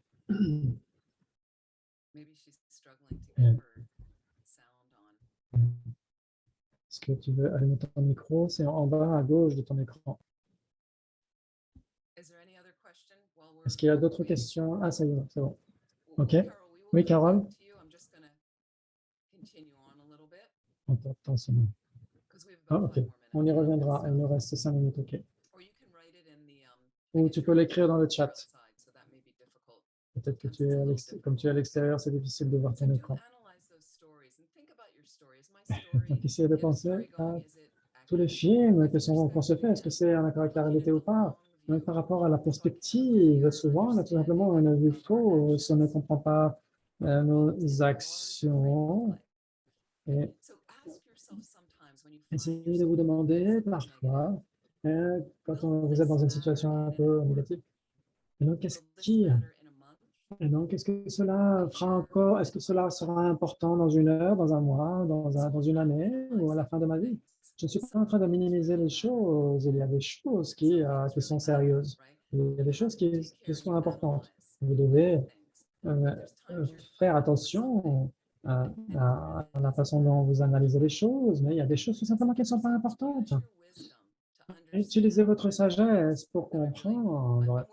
Est-ce que tu veux allumer ton micro? C'est en bas à gauche de ton écran. Est-ce qu'il y a d'autres questions? Ah, ça y est, c'est bon. OK. Oui, Carole? Attends, c'est bon. Ah, OK. On y reviendra. Il nous reste 5 minutes. OK. Ou tu peux l'écrire dans le chat. Peut-être que comme tu es à l'extérieur, c'est difficile de voir ton écran. Donc, essayez de penser à tous les films qu'on se fait. Est-ce que c'est un accord avec la réalité ou pas? Donc, par rapport à la perspective, souvent, on a tout simplement une vue fausse, on ne comprend pas nos actions. Et essayez de vous demander parfois, quand vous êtes dans une situation un peu négative, et donc, est-ce que cela fera encore, est-ce que cela sera important dans une heure, dans un mois, dans une année ou à la fin de ma vie? Je ne suis pas en train de minimiser les choses. Il y a des choses qui sont sérieuses. Il y a des choses qui sont importantes. Vous devez faire attention à la façon dont vous analysez les choses, mais il y a des choses tout simplement qui ne sont pas importantes. Utilisez votre sagesse pour comprendre.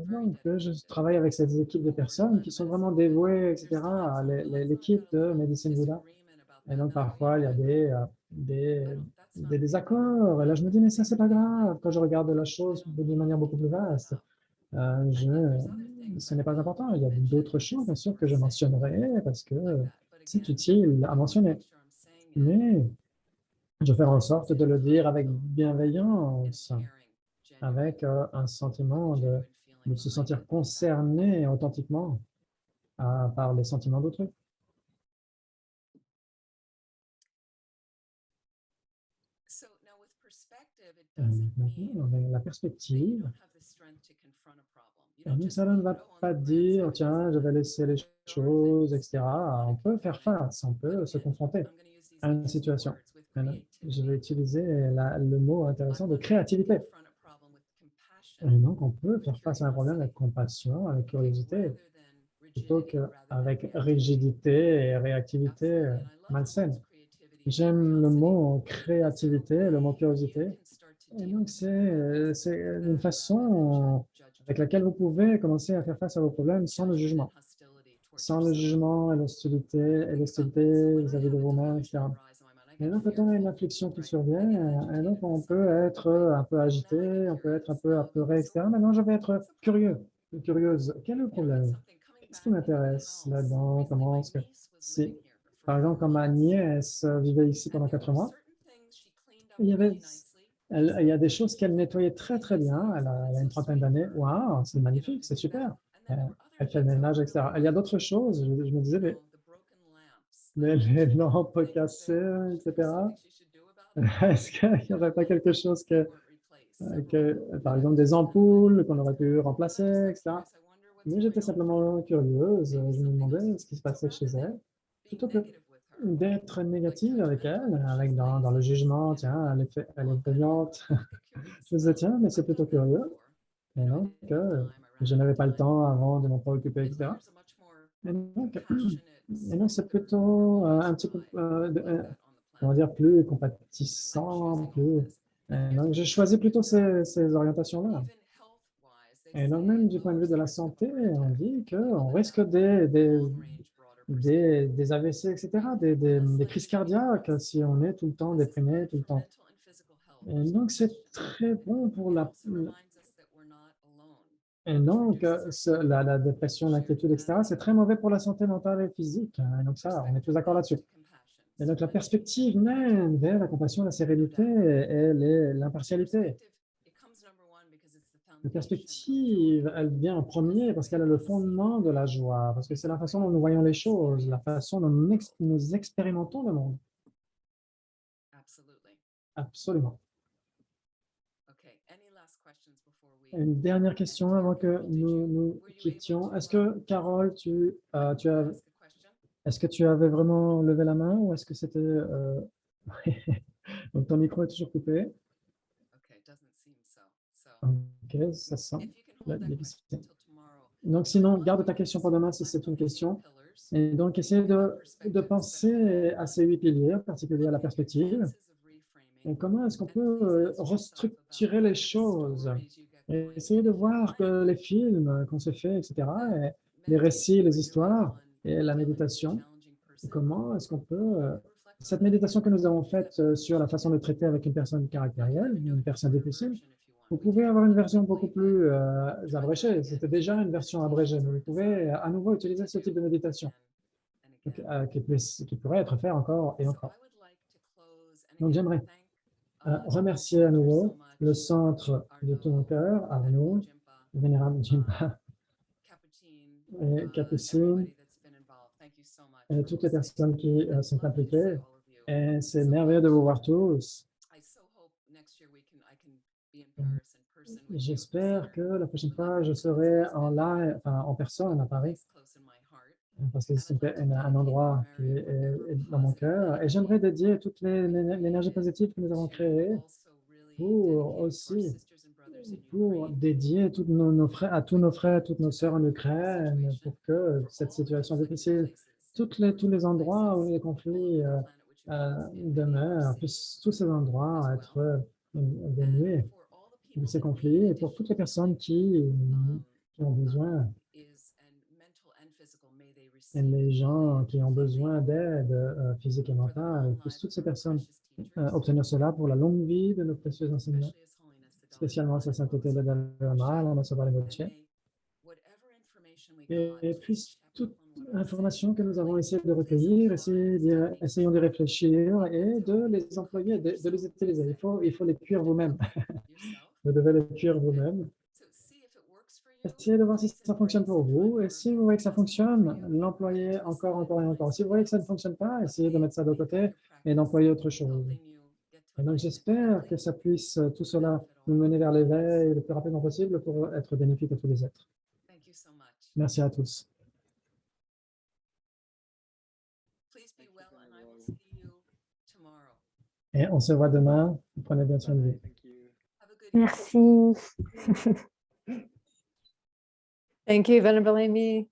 Donc, je travaille avec ces équipes de personnes qui sont vraiment dévouées, etc., à l'équipe de Médecine Bouddha. Et donc, parfois, il y a des désaccords. Et là, je me dis, mais ça, c'est pas grave. Quand je regarde la chose d'une manière beaucoup plus vaste, ce n'est pas important. Il y a d'autres choses, bien sûr, que je mentionnerai parce que c'est utile à mentionner. Mais je vais faire en sorte de le dire avec bienveillance, avec un sentiment de se sentir concerné authentiquement par les sentiments d'autrui. Maintenant, avec la perspective, ça ne va pas dire, tiens, je vais laisser les choses, etc. On peut faire face, on peut se confronter à une situation. Maintenant, je vais utiliser le mot intéressant de créativité. Et donc, on peut faire face à un problème avec compassion, avec curiosité, plutôt qu'avec rigidité et réactivité malsaine. J'aime le mot créativité, le mot curiosité. Et donc, c'est une façon avec laquelle vous pouvez commencer à faire face à vos problèmes sans le jugement. Sans le jugement et l'hostilité vis-à-vis de vous-même, etc. Et donc, quand on a une affliction qui survient, et donc on peut être un peu agité, on peut être un peu apeuré, etc. Maintenant, je vais être curieux, curieuse. Quel est le problème? Qu'est-ce qui m'intéresse là-dedans? Comment est-ce que c'est, par exemple, quand ma nièce vivait ici pendant 4 mois, il y avait, il y a des choses qu'elle nettoyait très, très bien. Elle a une trentaine d'années. Waouh, c'est magnifique, c'est super. Elle fait le ménage, etc. Il y a d'autres choses. Je me disais, mais les lampes cassées, etc. Est-ce qu'il n'y aurait pas quelque chose par exemple, des ampoules qu'on aurait pu remplacer, etc. Mais j'étais simplement curieuse. Je me demandais ce qui se passait chez elle, plutôt que d'être négative avec elle, avec dans le jugement, tiens, elle est fainéante. Je me disais, tiens, mais c'est plutôt curieux. Et donc, je n'avais pas le temps avant de m'en préoccuper, etc. Et donc c'est plutôt un petit peu, comment dire, plus compatissant, plus. Donc, j'ai choisi plutôt ces orientations-là. Et donc, même du point de vue de la santé, on dit qu'on risque des AVC, etc., des crises cardiaques si on est tout le temps déprimé, tout le temps. Et donc, c'est très bon pour et donc, la dépression, l'inquiétude, etc., c'est très mauvais pour la santé mentale et physique. Et donc, ça, on est tous d'accord là-dessus. Et donc, la perspective mène vers la compassion, la sérénité et l'impartialité. La perspective, elle vient en premier parce qu'elle est le fondement de la joie, parce que c'est la façon dont nous voyons les choses, la façon dont nous expérimentons le monde. Absolument. Une dernière question avant que nous quittions. Est-ce que, Carole, est-ce que tu avais vraiment levé la main ou est-ce que c'était… Donc, ton micro est toujours coupé. Ok, ça sent la difficulté. Donc, sinon, garde ta question pour demain si c'est une question. Et donc, essaye de penser à ces 8 piliers, en particulier à la perspective. Et comment est-ce qu'on peut restructurer les choses? Et essayer de voir que les films qu'on se fait, etc., et les récits, les histoires et la méditation, comment est-ce qu'on peut… cette méditation que nous avons faite sur la façon de traiter avec une personne caractérielle, une personne difficile, vous pouvez avoir une version beaucoup plus abrégée. C'était déjà une version abrégée, mais vous pouvez à nouveau utiliser ce type de méditation qui pourrait être fait encore et encore. Donc, j'aimerais remercier à nouveau le centre de tout mon cœur, Arnaud, Vénérable Jimpa et Capucine, et toutes les personnes qui sont impliquées. Et c'est merveilleux de vous voir tous. J'espère que la prochaine fois, je serai en personne à Paris, parce que c'est un endroit qui est dans mon cœur. Et j'aimerais dédier toute l'énergie positive que nous avons créée pour dédier à tous nos frères, toutes nos sœurs en Ukraine, pour que cette situation difficile, tous les endroits où les conflits demeurent, puissent tous ces endroits être dénués de ces conflits, et pour toutes les personnes qui ont besoin, et les gens qui ont besoin d'aide physique et mentale, puissent toutes ces personnes obtenir cela pour la longue vie de nos précieux enseignants, spécialement sa sainteté de Dalai Lama, Sauveur Rinpoche. Et puis, toute information que nous avons essayé de recueillir, essayons d'y réfléchir et de les employer, de les utiliser. Il faut les cuire vous-même. Vous devez les cuire vous-même. Essayez de voir si ça fonctionne pour vous. Et si vous voyez que ça fonctionne, l'employez encore et encore. Si vous voyez que ça ne fonctionne pas, essayez de mettre ça de côté et d'employer autre chose. Et donc, j'espère que ça puisse, tout cela, nous mener vers l'éveil le plus rapidement possible pour être bénéfique à tous les êtres. Merci à tous. Et on se voit demain. Prenez bien soin de vous. Merci. Thank you, Venerable Amy.